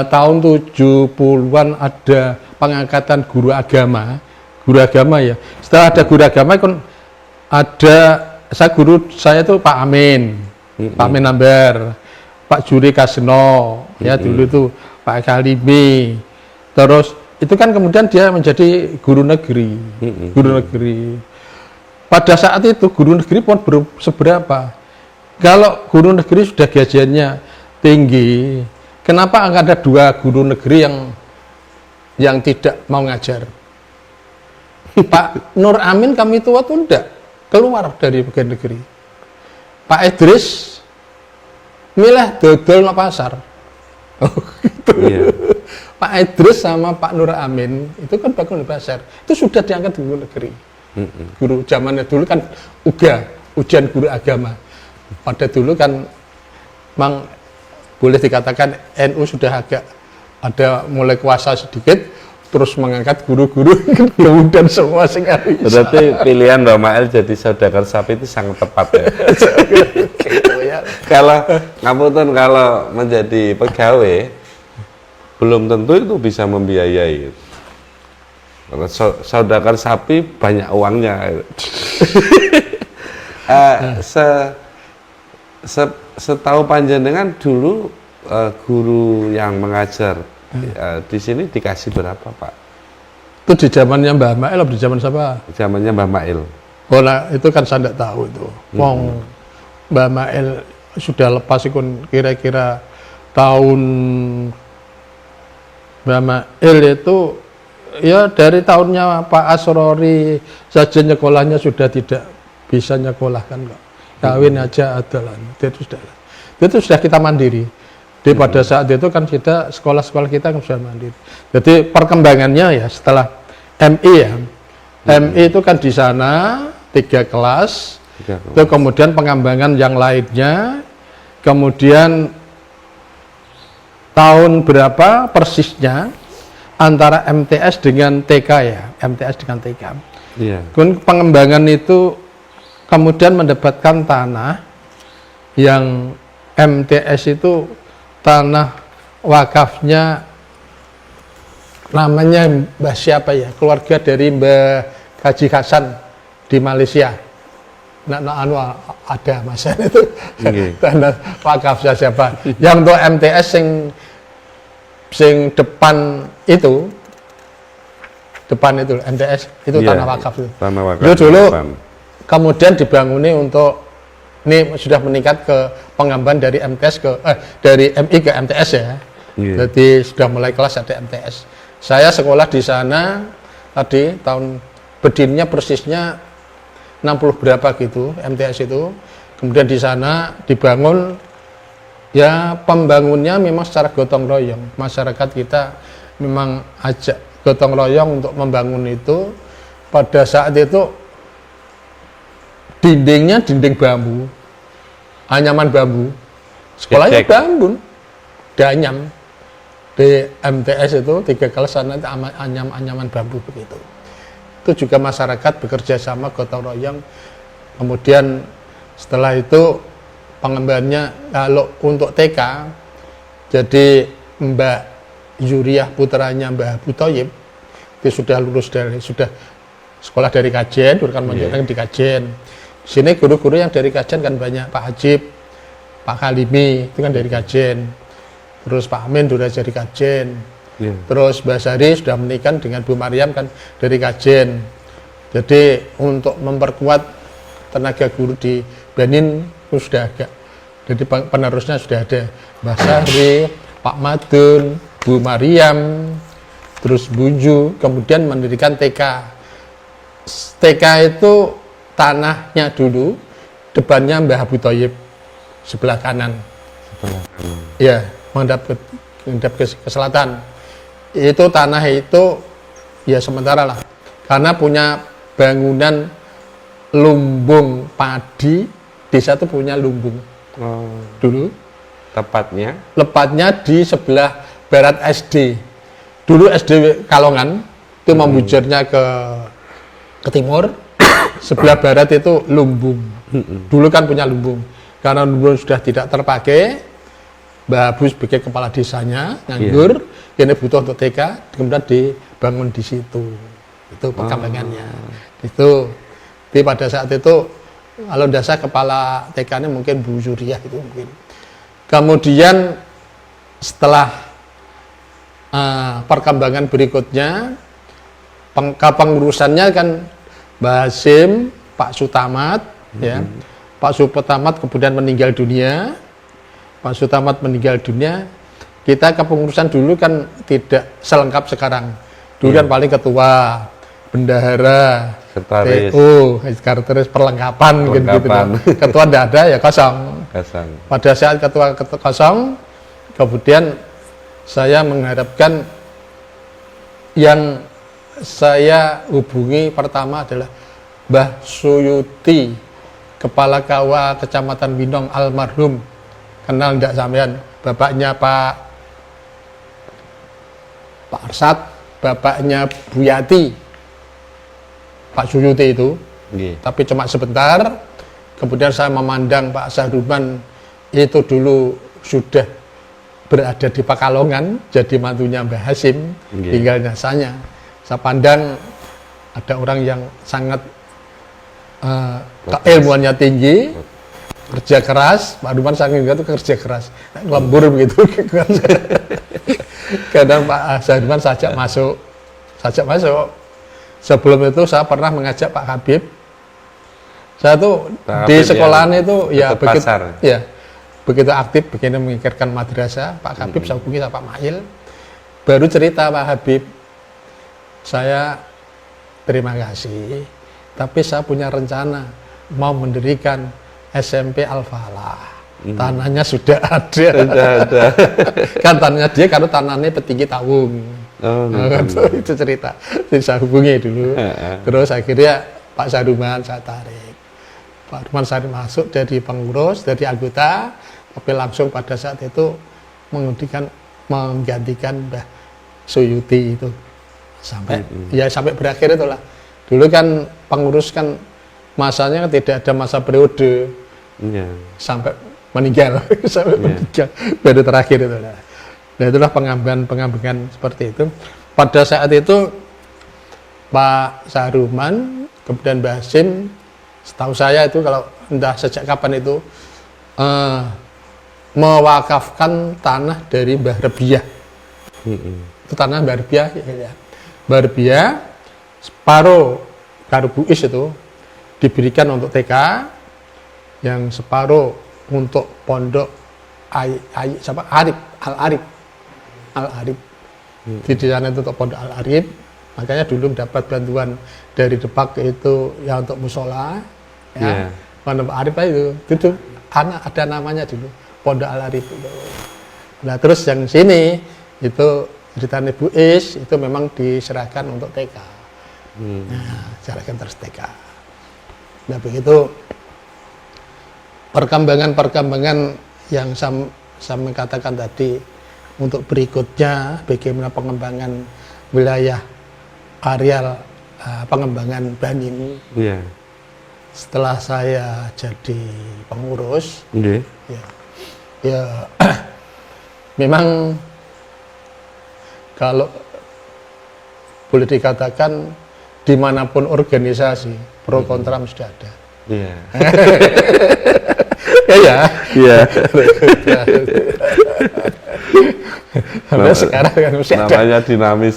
tahun 70-an ada pengangkatan guru agama ya. Setelah ada guru agama kan ada guru saya itu Pak Amin, Pak Amin Ambar, Pak Juri Kaseno, ya dulu itu Pak Kalimi. Terus itu kan kemudian dia menjadi guru negeri, guru negeri. Pada saat itu guru negeri pun belum seberapa. Kalau guru negeri sudah gajiannya tinggi, kenapa ada 2 guru negeri yang tidak mau ngajar? Pak Nur Amin kami tua tuh enggak keluar dari bagian negeri. Pak Idris milih dodol no pasar. Oh, gitu. Iya. Pak Idris sama Pak Nur Amin itu kan bakal di pasar. Itu sudah diangkat guru negeri. Guru zamannya dulu kan ujian guru agama. Pada dulu kan memang boleh dikatakan NU sudah agak ada mulai kuasa sedikit, terus mengangkat guru-guru kemudian semua sekali. Berarti pilihan Mbak Mail jadi saudagar sapi itu sangat tepat ya. Kalau ngapunten, kalau menjadi pegawai belum tentu itu bisa membiayai. Karena saudagar sapi banyak uangnya. Setahu panjenengan dulu guru yang mengajar di sini dikasih berapa, Pak? Itu di zamannya Mbah Mail atau di zaman siapa? Zamannya Mbah Mail. Oh, nah, itu kan saya tidak tahu itu. Wong Mbah Mail sudah lepas ikun kira-kira tahun Mbah Mail itu ya dari tahunnya Pak Asrori saja nyekolahnya sudah tidak bisa nyekolahkan kok. Kawin aja adalah itu sudah kita mandiri. Di pada saat itu kan kita sekolah-sekolah kita kan sudah mandiri. Jadi perkembangannya ya setelah MI ya, MI itu kan di sana 3 kelas, itu kemudian pengembangan yang lainnya, kemudian tahun berapa persisnya antara MTS dengan TK ya, MTS dengan TK. Iya. Pengembangan itu kemudian mendapatkan tanah yang MTS itu tanah wakafnya namanya Mbah siapa ya, keluarga dari Mbah Haji Hasan di Malaysia. Ada masa itu tanah wakaf siapa yang untuk MTS sing depan itu MTS itu tanah wakaf itu. Tanah wakaf. Itu dulu kemudian dibanguni untuk ini sudah meningkat ke pengembangan dari MTS dari MI ke MTS ya. Jadi sudah mulai kelas ada MTS. Saya sekolah di sana tadi tahun berdirinya persisnya 60 berapa gitu MTS itu. Kemudian di sana dibangun ya, pembangunnya memang secara gotong royong. Masyarakat kita memang ajak gotong royong untuk membangun itu. Pada saat itu dindingnya dinding bambu, anyaman bambu, sekolahnya bambu, danyam. Di MTS itu 3 kelas sana itu anyaman bambu begitu. Itu juga masyarakat bekerja sama gotong royong. Kemudian setelah itu pengembangannya kalau untuk TK, jadi Mbak Yuriah putranya Mbah Abu Thoyib itu sudah lulus sudah sekolah dari Kajen, kan menunjukkan di Kajen. Sini guru-guru yang dari Kajen kan banyak, Pak Hajib, Pak Kalimi itu kan dari Kajen, terus Pak Amin sudah dari Kajen, terus Mbak Sari sudah menikah dengan Bu Maryam kan dari Kajen. Jadi untuk memperkuat tenaga guru di Benin itu sudah agak, jadi penerusnya sudah ada Mbak Sari, Pak Madun, Bu Maryam, terus Bunju, kemudian mendirikan TK. TK itu tanahnya dulu, depannya Mbah Abu Thoyib, sebelah kanan. Ya, menghadap ke selatan. Itu tanah itu ya sementara lah, karena punya bangunan lumbung padi, desa itu punya lumbung Oh, dulu. tepatnya Lepatnya di sebelah barat SD. Dulu SD Kalongan itu membujurnya ke timur, sebelah barat itu lumbung. Dulu kan punya lumbung. Karena lumbung sudah tidak terpakai, Mbak Abus bikin kepala desanya nganggur, ini butuh untuk TK, kemudian dibangun di situ. Itu perkembangannya. Itu. Tapi pada saat itu kalau dasar kepala TK-nya mungkin Bu Suriah itu mungkin. Kemudian setelah perkembangan berikutnya, kepengurusannya kan Mbak Hasim, Pak Sutamat, ya. Pak Sutamat kemudian meninggal dunia. Pak Sutamat meninggal dunia. Kita kepengurusan dulu kan tidak selengkap sekarang. Dulu kan paling ketua, bendahara, sekretaris sekretaris perlengkapan. Gitu. Ketua tidak ada ya kosong. Pada saat ketua kosong, kemudian saya mengharapkan yang saya hubungi pertama adalah Mbah Suyuti, Kepala KUA Kecamatan Winong almarhum. Kenal enggak sampean? Bapaknya Pak Arsad, bapaknya Bu Yati. Pak Suyuti itu, tapi cuma sebentar. Kemudian saya memandang Pak Sahruman itu dulu sudah berada di Pekalongan, jadi mantunya Mbah Hasim, tinggalnya saya pandang ada orang yang sangat keilmuannya tinggi, kerja keras. Pak Sahruman saking itu kerja keras, lembur begitu. Kadang Pak Sahruman sajak masuk. Sebelum itu saya pernah mengajak Pak Habib. Saya tuh di sekolahan itu ya begitu aktif, begini memikirkan madrasah. Pak Habib saya hubungi sama Pak Mail. Baru cerita Pak Habib, saya terima kasih, tapi saya punya rencana mau mendirikan SMP Al-Falah. Tanahnya sudah ada. Kan tanahnya dia, kalau tanahnya petinggi Tawung. Itu cerita. Jadi saya hubungi dulu. Terus akhirnya Pak Sahruman saya tarik. Pak Sahruman saya masuk jadi pengurus, jadi anggota, tapi langsung pada saat itu menggantikan Mbah Suyuti itu sampai sampai berakhir itulah. Dulu kan pengurus kan masanya tidak ada masa periode sampai meninggal, baru terakhir itu. Nah itulah pengambangan seperti itu. Pada saat itu Pak Sahruman, kemudian Mbah Hasim, setahu saya itu kalau entah sejak kapan itu mewakafkan tanah dari Mbah Rebiah. Itu tanah Mbah Rebiah, ya. Mbah Rebiah separuh karo Buis itu diberikan untuk TK, yang separuh untuk pondok Al-Arif. Di sana itu untuk pondok Al-Arif, makanya dulu mendapat bantuan dari Depak itu ya untuk musola, ya. Pondok Al-Arif itu ada namanya dulu, pondok Al-Arif itu. Nah terus yang sini itu ceritanya Bu Is itu memang diserahkan untuk TK. Nah, serahkan terus TK. Nah begitu perkembangan yang saya katakan tadi. Untuk berikutnya bagaimana pengembangan wilayah areal pengembangan Bani ini. Setelah saya jadi pengurus, ya memang kalau boleh dikatakan dimanapun organisasi pro kontra mesti ada. Sampai sekarang kan mesti ada. Namanya dinamis.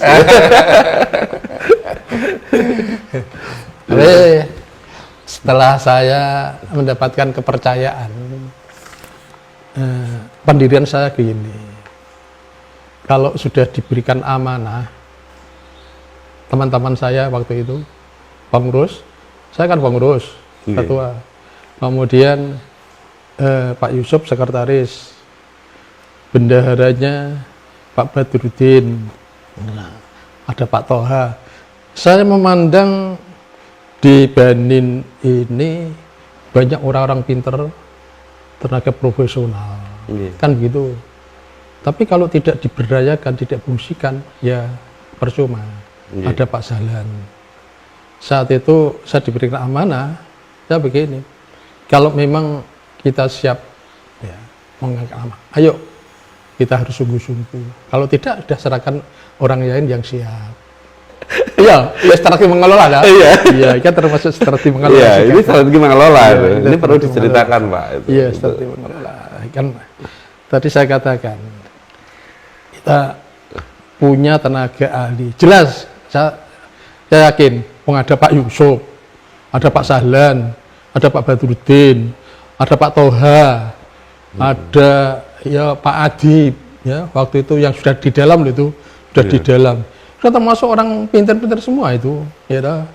Setelah saya mendapatkan kepercayaan, pendirian saya gini, kalau sudah diberikan amanah, teman-teman saya waktu itu pengurus, saya kan pengurus, ketua, kemudian Pak Yusuf sekretaris, bendaharanya Pak Badrudin, ada Pak Toha. Saya memandang di Benin ini banyak orang-orang pinter, tenaga profesional, kan gitu. Tapi kalau tidak diberdayakan, tidak fungsikan, ya percuma. Ada Pak Sahlan. Saat itu saya diberikan amanah, saya begini, kalau memang kita siap ya, mengangkat amanah, ayo kita harus sungguh-sungguh. Kalau tidak, sudah serahkan orang lain yang siap. Iya, ya strategi mengelola lah. Iya, kan termasuk strategi mengelola. Iya, ini strategi mengelola. Ya, ini perlu diceritakan, Pak. Iya, strategi mengelola. Kan tadi saya katakan kita punya tenaga ahli. Jelas, saya yakin, ada Pak Yusuf, ada Pak Sahlan, ada Pak Badrudin, ada Pak Toha, ada ya Pak Adib, ya waktu itu yang sudah di dalam itu, sudah di dalam. Sudah termasuk orang pintar-pintar semua itu, ya dah.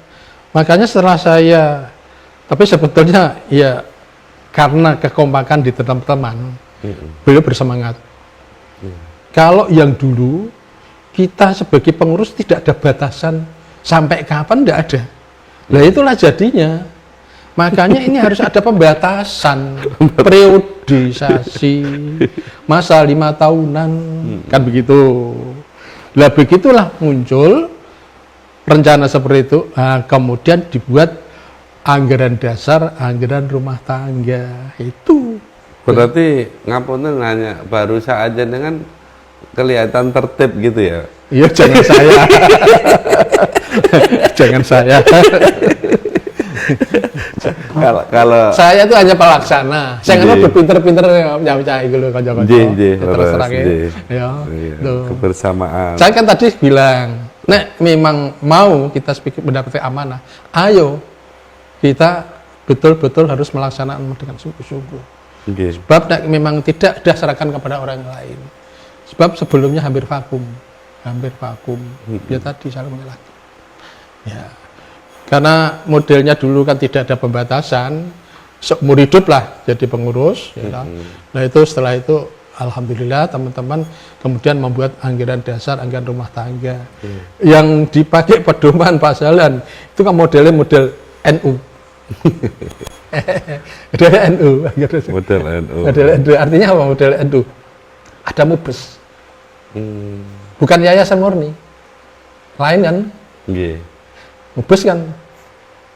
Makanya setelah saya, tapi sebetulnya ya karena kekompakan di teman-teman, beliau bersemangat. Kalau yang dulu kita sebagai pengurus tidak ada batasan sampai kapan, tidak ada. Nah itulah jadinya. Makanya ini harus ada pembatasan, periodisasi, masa 5 tahunan, kan begitu. Lah begitulah muncul rencana seperti itu. Nah, kemudian dibuat anggaran dasar, anggaran rumah tangga itu. Berarti ngapunten hanya baru saja dengan kelihatan tertib gitu ya? Iya, jangan saya. Jangan saya. Kalau saya itu hanya pelaksana. Saya nggak berpinter-pinter nyamcai gitu kanca-kanca. Terus terang ya. Kebersamaan. Saya kan tadi bilang, nek memang mau kita mendapatkan amanah, ayo kita betul-betul harus melaksanakan dengan sungguh-sungguh. Sebab nek memang tidak serahkan kepada orang lain. Sebab sebelumnya hampir vakum. Ya tadi saya lagi. Ya. Karena modelnya dulu kan tidak ada pembatasan, seumur hidup lah jadi pengurus. Ya. Nah itu setelah itu, alhamdulillah teman-teman kemudian membuat anggaran dasar, anggaran rumah tangga. Yang dipakai pedoman Pak Sahlan itu kan modelnya model NU. Model NU. Model NU. Artinya apa model NU? Ada mubes. Bukan yayasan murni. Lain kan? Mubes kan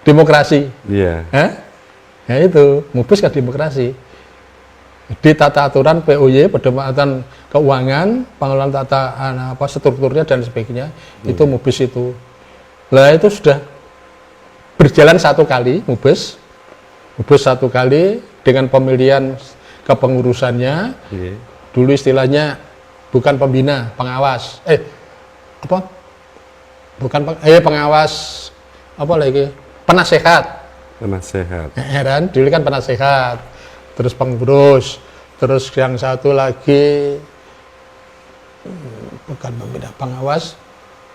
demokrasi. Ya itu, mubes kan demokrasi. Di tata aturan POY, pedoman keuangan, pengelolaan tata strukturnya dan sebagainya, itu mubes itu. Lah itu sudah berjalan 1 kali mubes 1 kali dengan pemilihan kepengurusannya. Dulu istilahnya bukan pembina, pengawas. Pengawas apa lagi? Penasehat. Heran, dulu kan penasehat. Terus pengurus, terus yang satu lagi bukan pembina, pengawas,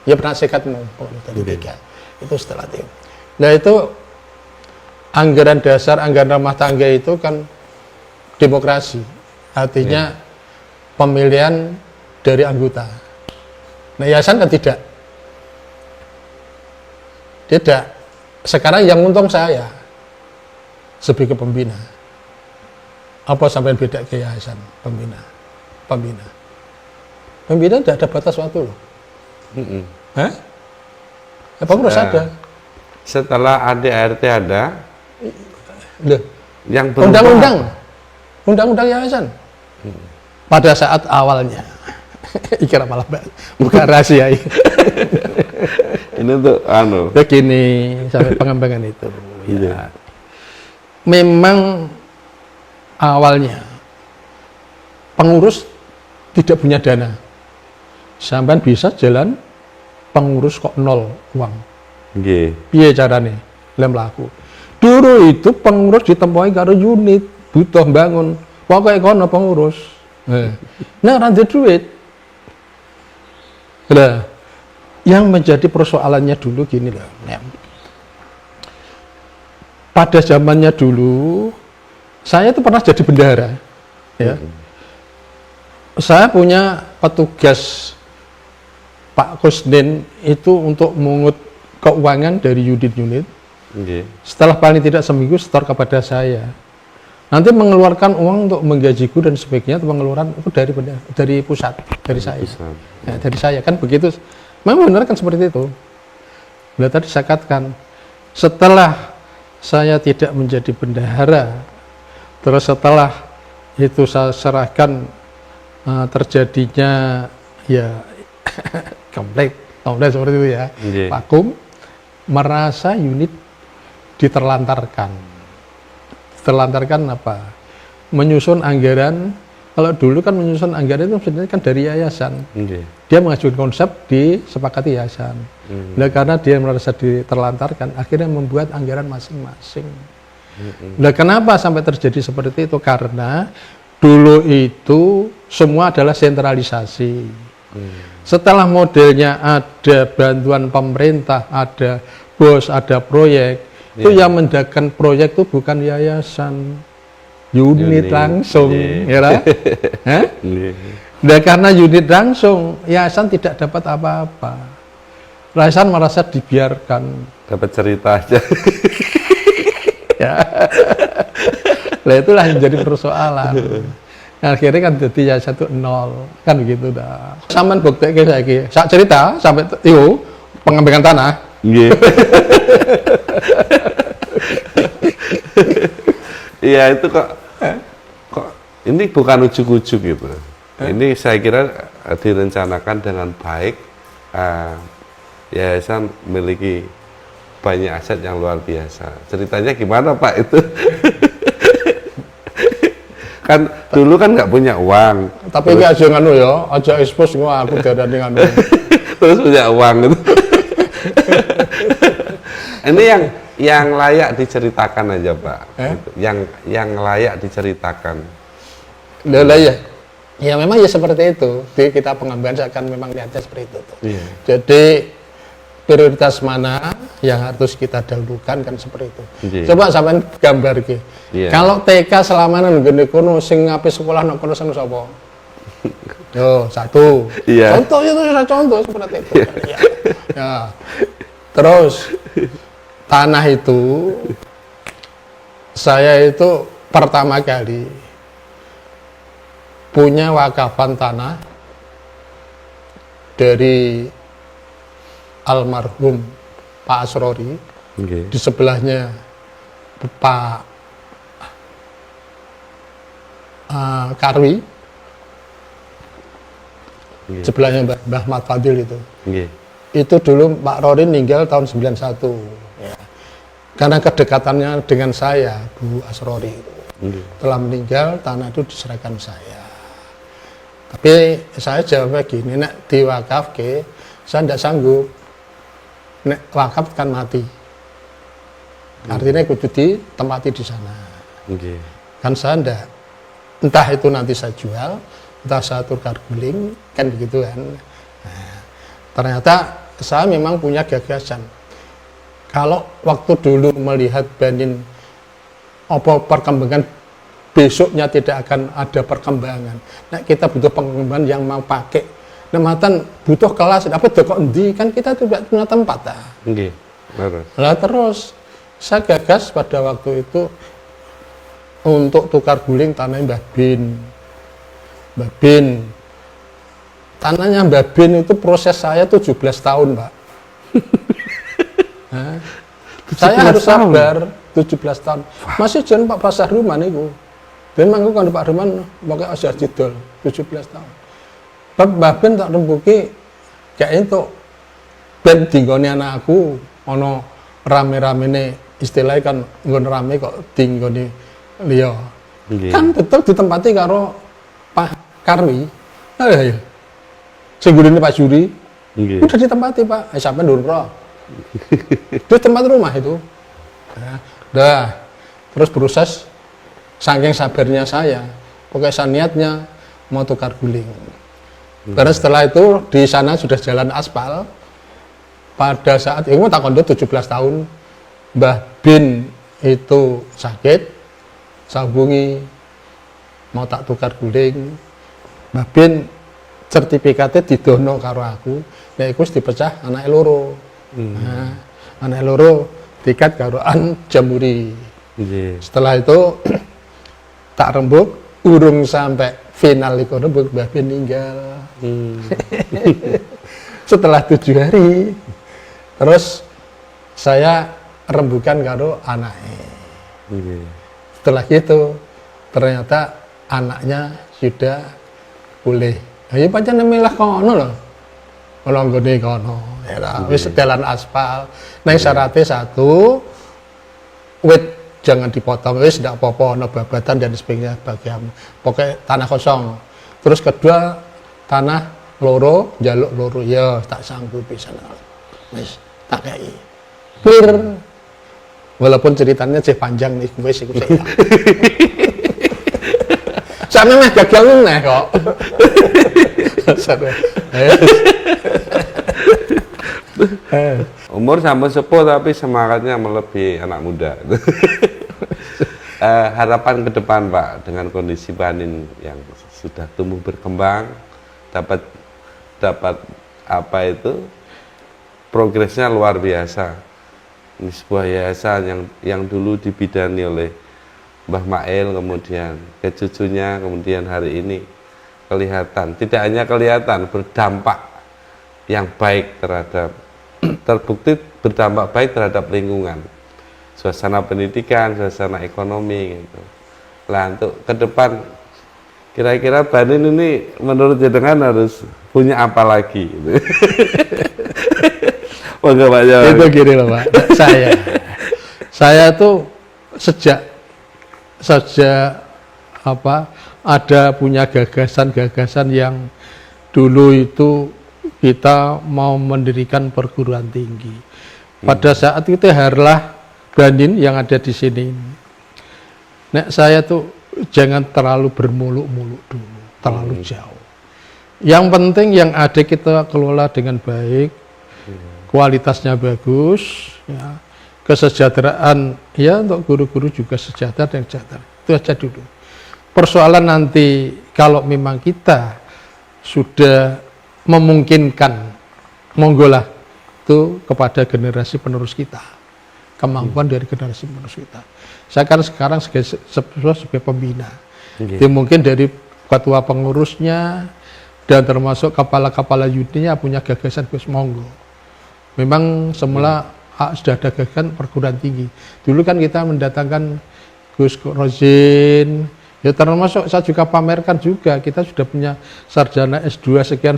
ya penasehat tadi 3. Itu setelah itu. Nah itu anggaran dasar, anggaran rumah tangga itu kan demokrasi, artinya pemilihan dari anggota. Nah yayasan kan tidak. Sekarang yang untung saya sebagai pembina. Apa sampai beda ke yayasan pembina? Pembina tidak ada batas waktu loh. Pengurus ada. Setelah ADART ada, yang undang-undang yayasan. Pada saat awalnya, kira malah bukan rahasia. Ini tuh begini sampai pengembangan itu. Ya. Memang awalnya pengurus tidak punya dana, sampai bisa jalan pengurus kok nol uang. Piye carane? Lem laku. Dulu itu pengurus ditemui karo unit butuh bangun. Pokoknya kono pengurus. Nah, rantai duit. Nah, yang menjadi persoalannya dulu gini loh. Pada zamannya dulu, saya itu pernah jadi bendahara. Ya. Saya punya petugas Pak Kusnin itu untuk mengut keuangan dari unit-unit. Nggih. Setelah paling tidak seminggu setor kepada saya. Nanti mengeluarkan uang untuk menggajiku dan sebagainya, pengeluaran itu dari pusat, dari saya. Ya, dari saya kan begitu. Memang benar kan seperti itu. Nah, tadi saya katakan, setelah saya tidak menjadi bendahara, terus setelah itu saya serahkan terjadinya ya komplek seperti itu ya, vakum, merasa unit diterlantarkan. Terlantarkan apa? Menyusun anggaran. Kalau dulu kan menyusun anggaran itu sebenarnya kan dari yayasan. Dia mengajukan konsep, disepakati yayasan. Nah, karena dia merasa diterlantarkan, akhirnya membuat anggaran masing-masing. Nah, kenapa sampai terjadi seperti itu? Karena dulu itu semua adalah sentralisasi. Setelah modelnya ada bantuan pemerintah, ada bos, ada proyek, itu yang mendakan proyek itu bukan yayasan, unit langsung, ya lah. Nah, karena unit langsung, yayasan tidak dapat apa-apa. Yayasan merasa dibiarkan. Dapat cerita aja. Ya. Nah, itulah yang jadi persoalan. Nah, akhirnya kan jadi yayasan itu nol, kan begitu dah. Saman bukti kayak saya sak cerita sampai itu pengambilan tanah. Iya itu kok ini bukan ujuk-ujuk gitu. Ini saya kira direncanakan dengan baik. Yayasan memiliki banyak aset yang luar biasa. Ceritanya gimana Pak itu? Kan dulu kan nggak punya uang. Tapi ini aja nganu ya, aja expose aku darani nganu. Terus punya uang itu. Ini yang layak diceritakan aja Pak. Gitu. Yang layak diceritakan. Lah ya. Ya memang ya seperti itu. Di kita pengambilan akan memang lihatnya seperti itu. Iya. Jadi prioritas mana yang harus kita dahulukan kan seperti itu. Iya. Coba sampean gambar iki. Iya. Kalau TK selama nang ngene kono sing ngape sekolah nang kono sing sapa? Yo, satu. Iya. Contoh itu contoh seperti itu. Ya. Ya. Terus tanah itu saya itu pertama kali punya wakafan tanah dari almarhum Pak Asrori. Di sebelahnya Pak Karwi, sebelahnya Mbah Mat Fadil itu. Itu dulu Pak Rorin meninggal tahun 91. Ya. Karena kedekatannya dengan saya, Bu Asrori itu. Telah meninggal, tanah itu diserahkan saya. Tapi saya jawabnya gini, nek diwakaf ke, saya tidak sanggup. Nek wakaf kan mati. Artinya kudu ditempati di sana. Kan saya tidak, entah itu nanti saya jual, entah saya tukar guling, kan begitu kan. Nah, ternyata saya memang punya gagasan. Kalau waktu dulu melihat banding apa perkembangan, besoknya tidak akan ada perkembangan. Nah, kita butuh pengembangan yang mau pakai. Nah, matan butuh kelas, apa kok endi kan kita tidak punya tempat. Lah terus saya gagas pada waktu itu untuk tukar guling tanah Mbah Bin. Mbah Bin. Tanahnya Mbah Bin itu proses saya 17 tahun, Pak. Nah, saya harus sabar 17 tahun. Masih jen Pak Pasar Ruman itu. Dan mangku kan Pak Ruman pakai ajar jidol 17 tahun. Mbah Ben tak rembuki kayak itu ben dinggone anakku ono rame-ramene istilahnya kan nggon rame kok dinggone liya. Kan betul ditempati karo Pak Karwi. Ya. Sing gurine Pak Juri. Udah ditempati Pak. Sampai Durpro. Itu tempat rumah itu. Dah. Terus proses saking sabarnya saya, pokoknya saya niatnya mau tukar guling. Karena setelah itu di sana sudah jalan aspal. Pada saat itu tak kondo 17 tahun, Mbah Bin itu sakit, saya hubungi mau tak tukar guling. Mbah Bin sertifikatnya didono karo aku, ya iku dipecah anak loro. Nah, anak loro tiket karoan Jamhuri. Nggih. Setelah itu tak rembuk, urung sampai final iku rembuk Mbah Ben ninggal. Setelah 7 hari, terus saya rembukan karo anaknya. Nggih. Setelah itu ternyata anaknya sudah pulih. Ayo pancen milah kono lho. Ono nggone kono. Ya wis dalan aspal. Nang syaratnya satu, wit jangan dipotong, wis ndak apa-apa ono babatan dan sebagainya bagian. Pokoknya tanah kosong. Terus kedua tanah loro, jaluk loro ya tak sanggup pisan. Wis tak kei. Clear. Walaupun ceritanya cek panjang nih, wis iku saya. Sampe meh gagal meneh kok. Umur sampun sepuh tapi semangatnya melebihi anak muda. Harapan ke depan Pak dengan kondisi Banin yang sudah tumbuh berkembang, dapat apa itu progresnya luar biasa. Ini sebuah yayasan yang dulu dibidani oleh Mbah Mail, kemudian ke cucunya, kemudian hari ini kelihatan, tidak hanya kelihatan, berdampak yang baik terhadap, terbukti berdampak baik terhadap lingkungan, suasana pendidikan, suasana ekonomi gitu. Lah untuk ke depan kira-kira Banin ini menurut jenengan harus punya apa lagi gitu. Monggo Pak Jawa. Itu gini loh Pak, saya tuh sejak apa ada punya gagasan-gagasan yang dulu itu kita mau mendirikan perguruan tinggi. Pada saat itu harlah Banin yang ada di sini. Nek saya tuh jangan terlalu bermuluk-muluk dulu, terlalu jauh. Yang penting yang ada kita kelola dengan baik, kualitasnya bagus, ya, kesejahteraan, ya untuk guru-guru juga sejahtera dan sejahtera. Itu aja dulu. Persoalan nanti kalau memang kita sudah memungkinkan, monggolah itu kepada generasi penerus kita, kemampuan dari generasi penerus kita. Saya kan sekarang sebagai pembina, itu mungkin dari ketua pengurusnya dan termasuk kepala-kepala unitnya punya gagasan Gus monggo. Memang semula sudah ada gagasan perguruan tinggi. Dulu kan kita mendatangkan Gus Rozin, ya termasuk saya juga pamerkan juga, kita sudah punya sarjana S2 sekian.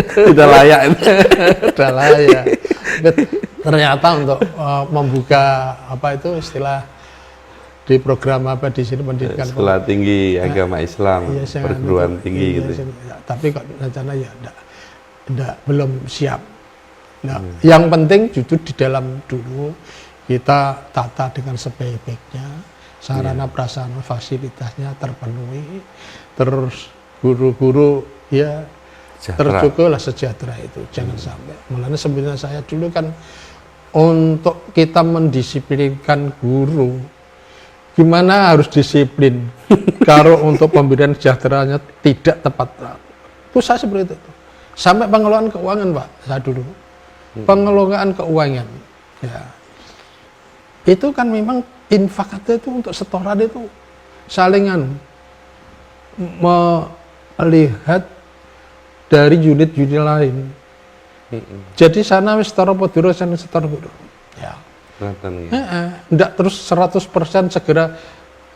Sudah layak. Sudah layak. Ternyata untuk membuka apa itu istilah di program apa di sini pendidikan sekolah tinggi agama Islam, iya, perguruan tinggi gitu. Ya, tapi kok rencana ya belum siap. Nah, yang penting justru di dalam dulu kita tata dengan sebaik-baiknya, sarana prasarana fasilitasnya terpenuhi, terus guru-guru ya tercukuplah sejahtera itu, jangan sampai. Mulanya sebenarnya saya dulu kan untuk kita mendisiplinkan guru, gimana harus disiplin kalau untuk pemberian sejahteranya tidak tepat. Itu saya seperti itu. Sampai pengelolaan keuangan Pak, saya dulu. Pengelolaan keuangan. Ya. Itu kan memang infakatnya itu untuk setoran itu salingan melihat dari unit-unit lain. Jadi sana wis setara padha sana setara padha. Ya. Enggak terus 100% segera.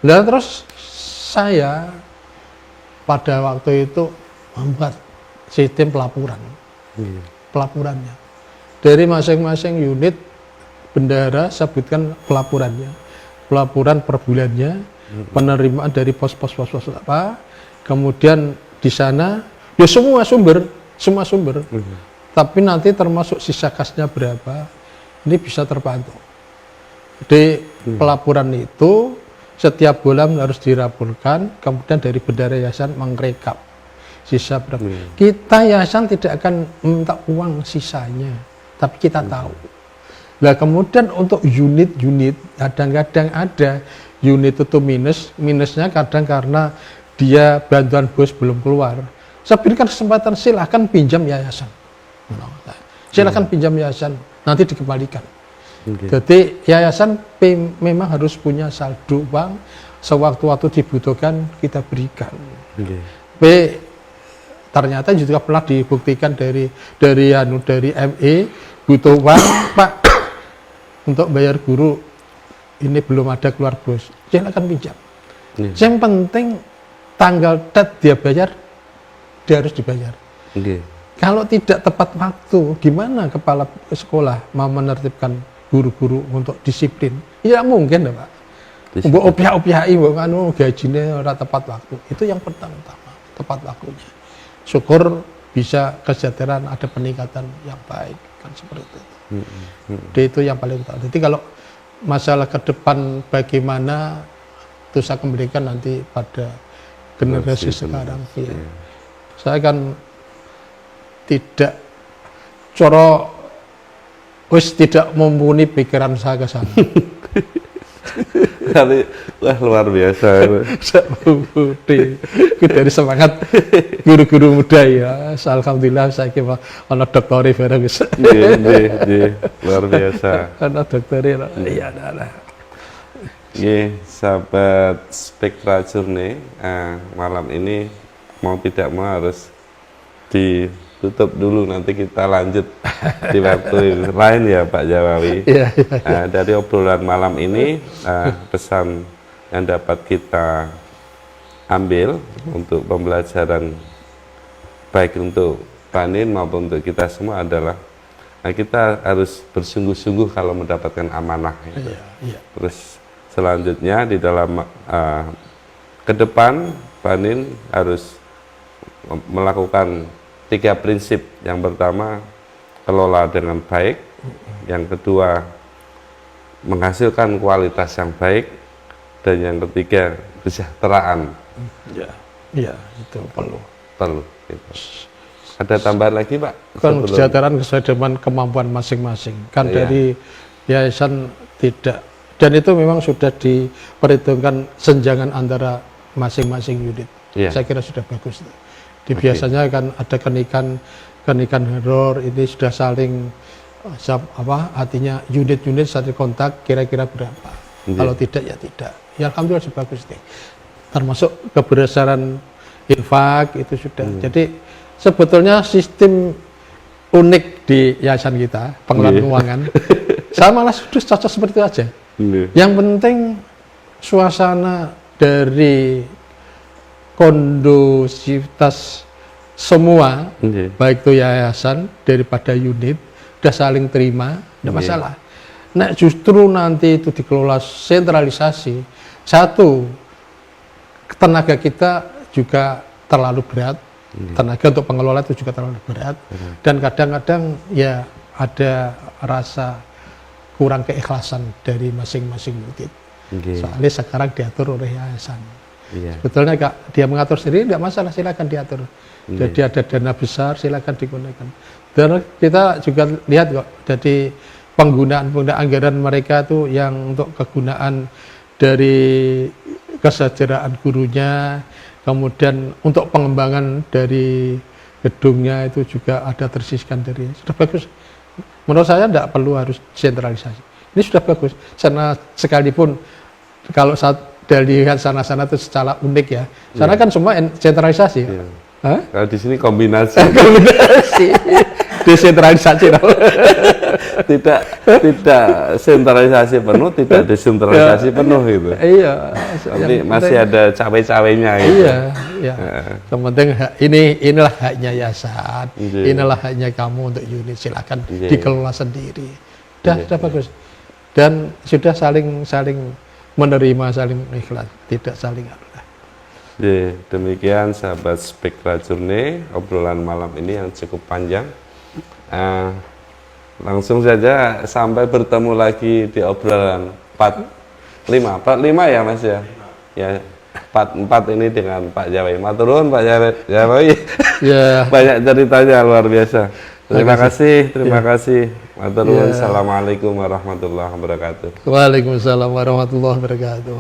Lah terus saya pada waktu itu membuat sistem pelaporan. Pelaporannya. Dari masing-masing unit bendahara sebutkan pelaporannya. Pelaporan per bulannya, penerimaan dari pos-pos apa. Kemudian di sana ya semua sumber. Tapi nanti termasuk sisa kasnya berapa, ini bisa terpantau. Di pelaporan itu setiap bulan harus diraporkan, kemudian dari bendahara yayasan mengrekap sisa berapa. Kita yayasan tidak akan minta uang sisanya, tapi kita tahu. Nah kemudian untuk unit-unit, kadang-kadang ada unit itu minusnya kadang karena dia bantuan bos belum keluar. Saya berikan kesempatan silahkan pinjam yayasan. Silahkan pinjam yayasan. nanti dikembalikan. Oke. Jadi yayasan memang harus punya saldo uang, sewaktu-waktu dibutuhkan kita berikan. Oke. P ternyata juga pernah dibuktikan dari ME butuh uang Pak untuk bayar guru, ini belum ada keluar bos, silakan pinjam. Iya. Yang penting tanggal tet dia bayar, dia harus dibayar. Oke. Kalau tidak tepat waktu, gimana kepala sekolah mau menertibkan guru-guru untuk disiplin? Ya mungkin ya Pak. Disiplin. Mbok opiah-opiahi mbok anu gajine ora tepat waktu. Itu yang pertama, tepat waktunya. Syukur bisa kesejahteraan, ada peningkatan yang baik, kan seperti itu. Jadi itu yang paling utama. Jadi kalau masalah ke depan bagaimana itu saya kembalikan nanti pada generasi sekarang. Ya. Saya kan tidak tidak mumpuni pikiran saya ke sana. Tapi wah luar biasa. Itu dari semangat guru-guru muda ya. Alhamdulillah saya kira ana doktori bareng wis. Nggih, luar biasa. Ana doktori iya nah. Nggih, sahabat Spektra Journey, malam ini mau tidak mau harus ditutup dulu, nanti kita lanjut di waktu lain ya Pak Jawawi. Iya. Dari obrolan malam ini, pesan yang dapat kita ambil untuk pembelajaran baik untuk Panin maupun untuk kita semua adalah kita harus bersungguh-sungguh kalau mendapatkan amanah. Gitu. Iya. Terus selanjutnya di dalam ke depan Panin harus melakukan 3 prinsip. Yang pertama, kelola dengan baik. Yang kedua, menghasilkan kualitas yang baik. Dan yang ketiga, kesejahteraan. Iya, itu perlu. Gitu. Ada tambahan lagi Pak? Kan kesejahteraan sesuai dengan kemampuan masing-masing. Kan dari yayasan tidak. Dan itu memang sudah diperhitungkan senjangan antara masing-masing unit. Saya kira sudah bagus. Biasanya kan ada kenaikan error, ini sudah saling artinya unit-unit saling kontak kira-kira berapa. Kalau tidak ya tidak. Ya alhamdulillah sudah bagus nih. Termasuk keberhasilan infak itu sudah. Jadi sebetulnya sistem unik di yayasan kita, pengelolaan keuangan, saya malah sudah cocok seperti itu aja. Yang penting suasana dari kondusivitas semua, baik itu yayasan daripada unit, sudah saling terima, tidak masalah. Nah justru nanti itu dikelola sentralisasi, satu, tenaga kita juga terlalu berat, tenaga untuk pengelola itu juga terlalu berat, dan kadang-kadang ya ada rasa kurang keikhlasan dari masing-masing unit. Soalnya sekarang diatur oleh yayasan. Sebetulnya dia mengatur sendiri tidak masalah, silakan diatur. Jadi ada dana besar silakan digunakan. Dan kita juga lihat kok, jadi penggunaan anggaran mereka tuh yang untuk kegunaan dari kesejahteraan gurunya, kemudian untuk pengembangan dari gedungnya itu juga ada tersisihkan dari, sudah bagus. Menurut saya tidak perlu harus sentralisasi. Ini sudah bagus. Karena sekalipun kalau saat dilihat sana-sana itu secara unik ya. Sana kan semua sentralisasi. Kalau di sini kombinasi. Desentralisasi. tidak sentralisasi penuh, tidak desentralisasi penuh gitu. Iya. Tapi masih ada cawe-cawenya gitu. Iya. Yang penting inilah haknya yayasan. Inilah haknya kamu untuk unit, silakan dikelola sendiri. Sudah bagus. Dan sudah saling menerima, saling ikhlas, tidak saling anulah. Demikian sahabat Spektra Journey, obrolan malam ini yang cukup panjang. Langsung saja sampai bertemu lagi di obrolan part 5 ya Mas ya. Ya, part 4 ini dengan Pak Jawawi. Maturun Pak Jawawi. Ya. Banyak ceritanya luar biasa. Terima kasih. Maturun. Assalamualaikum warahmatullahi wabarakatuh. Waalaikumsalam warahmatullahi wabarakatuh.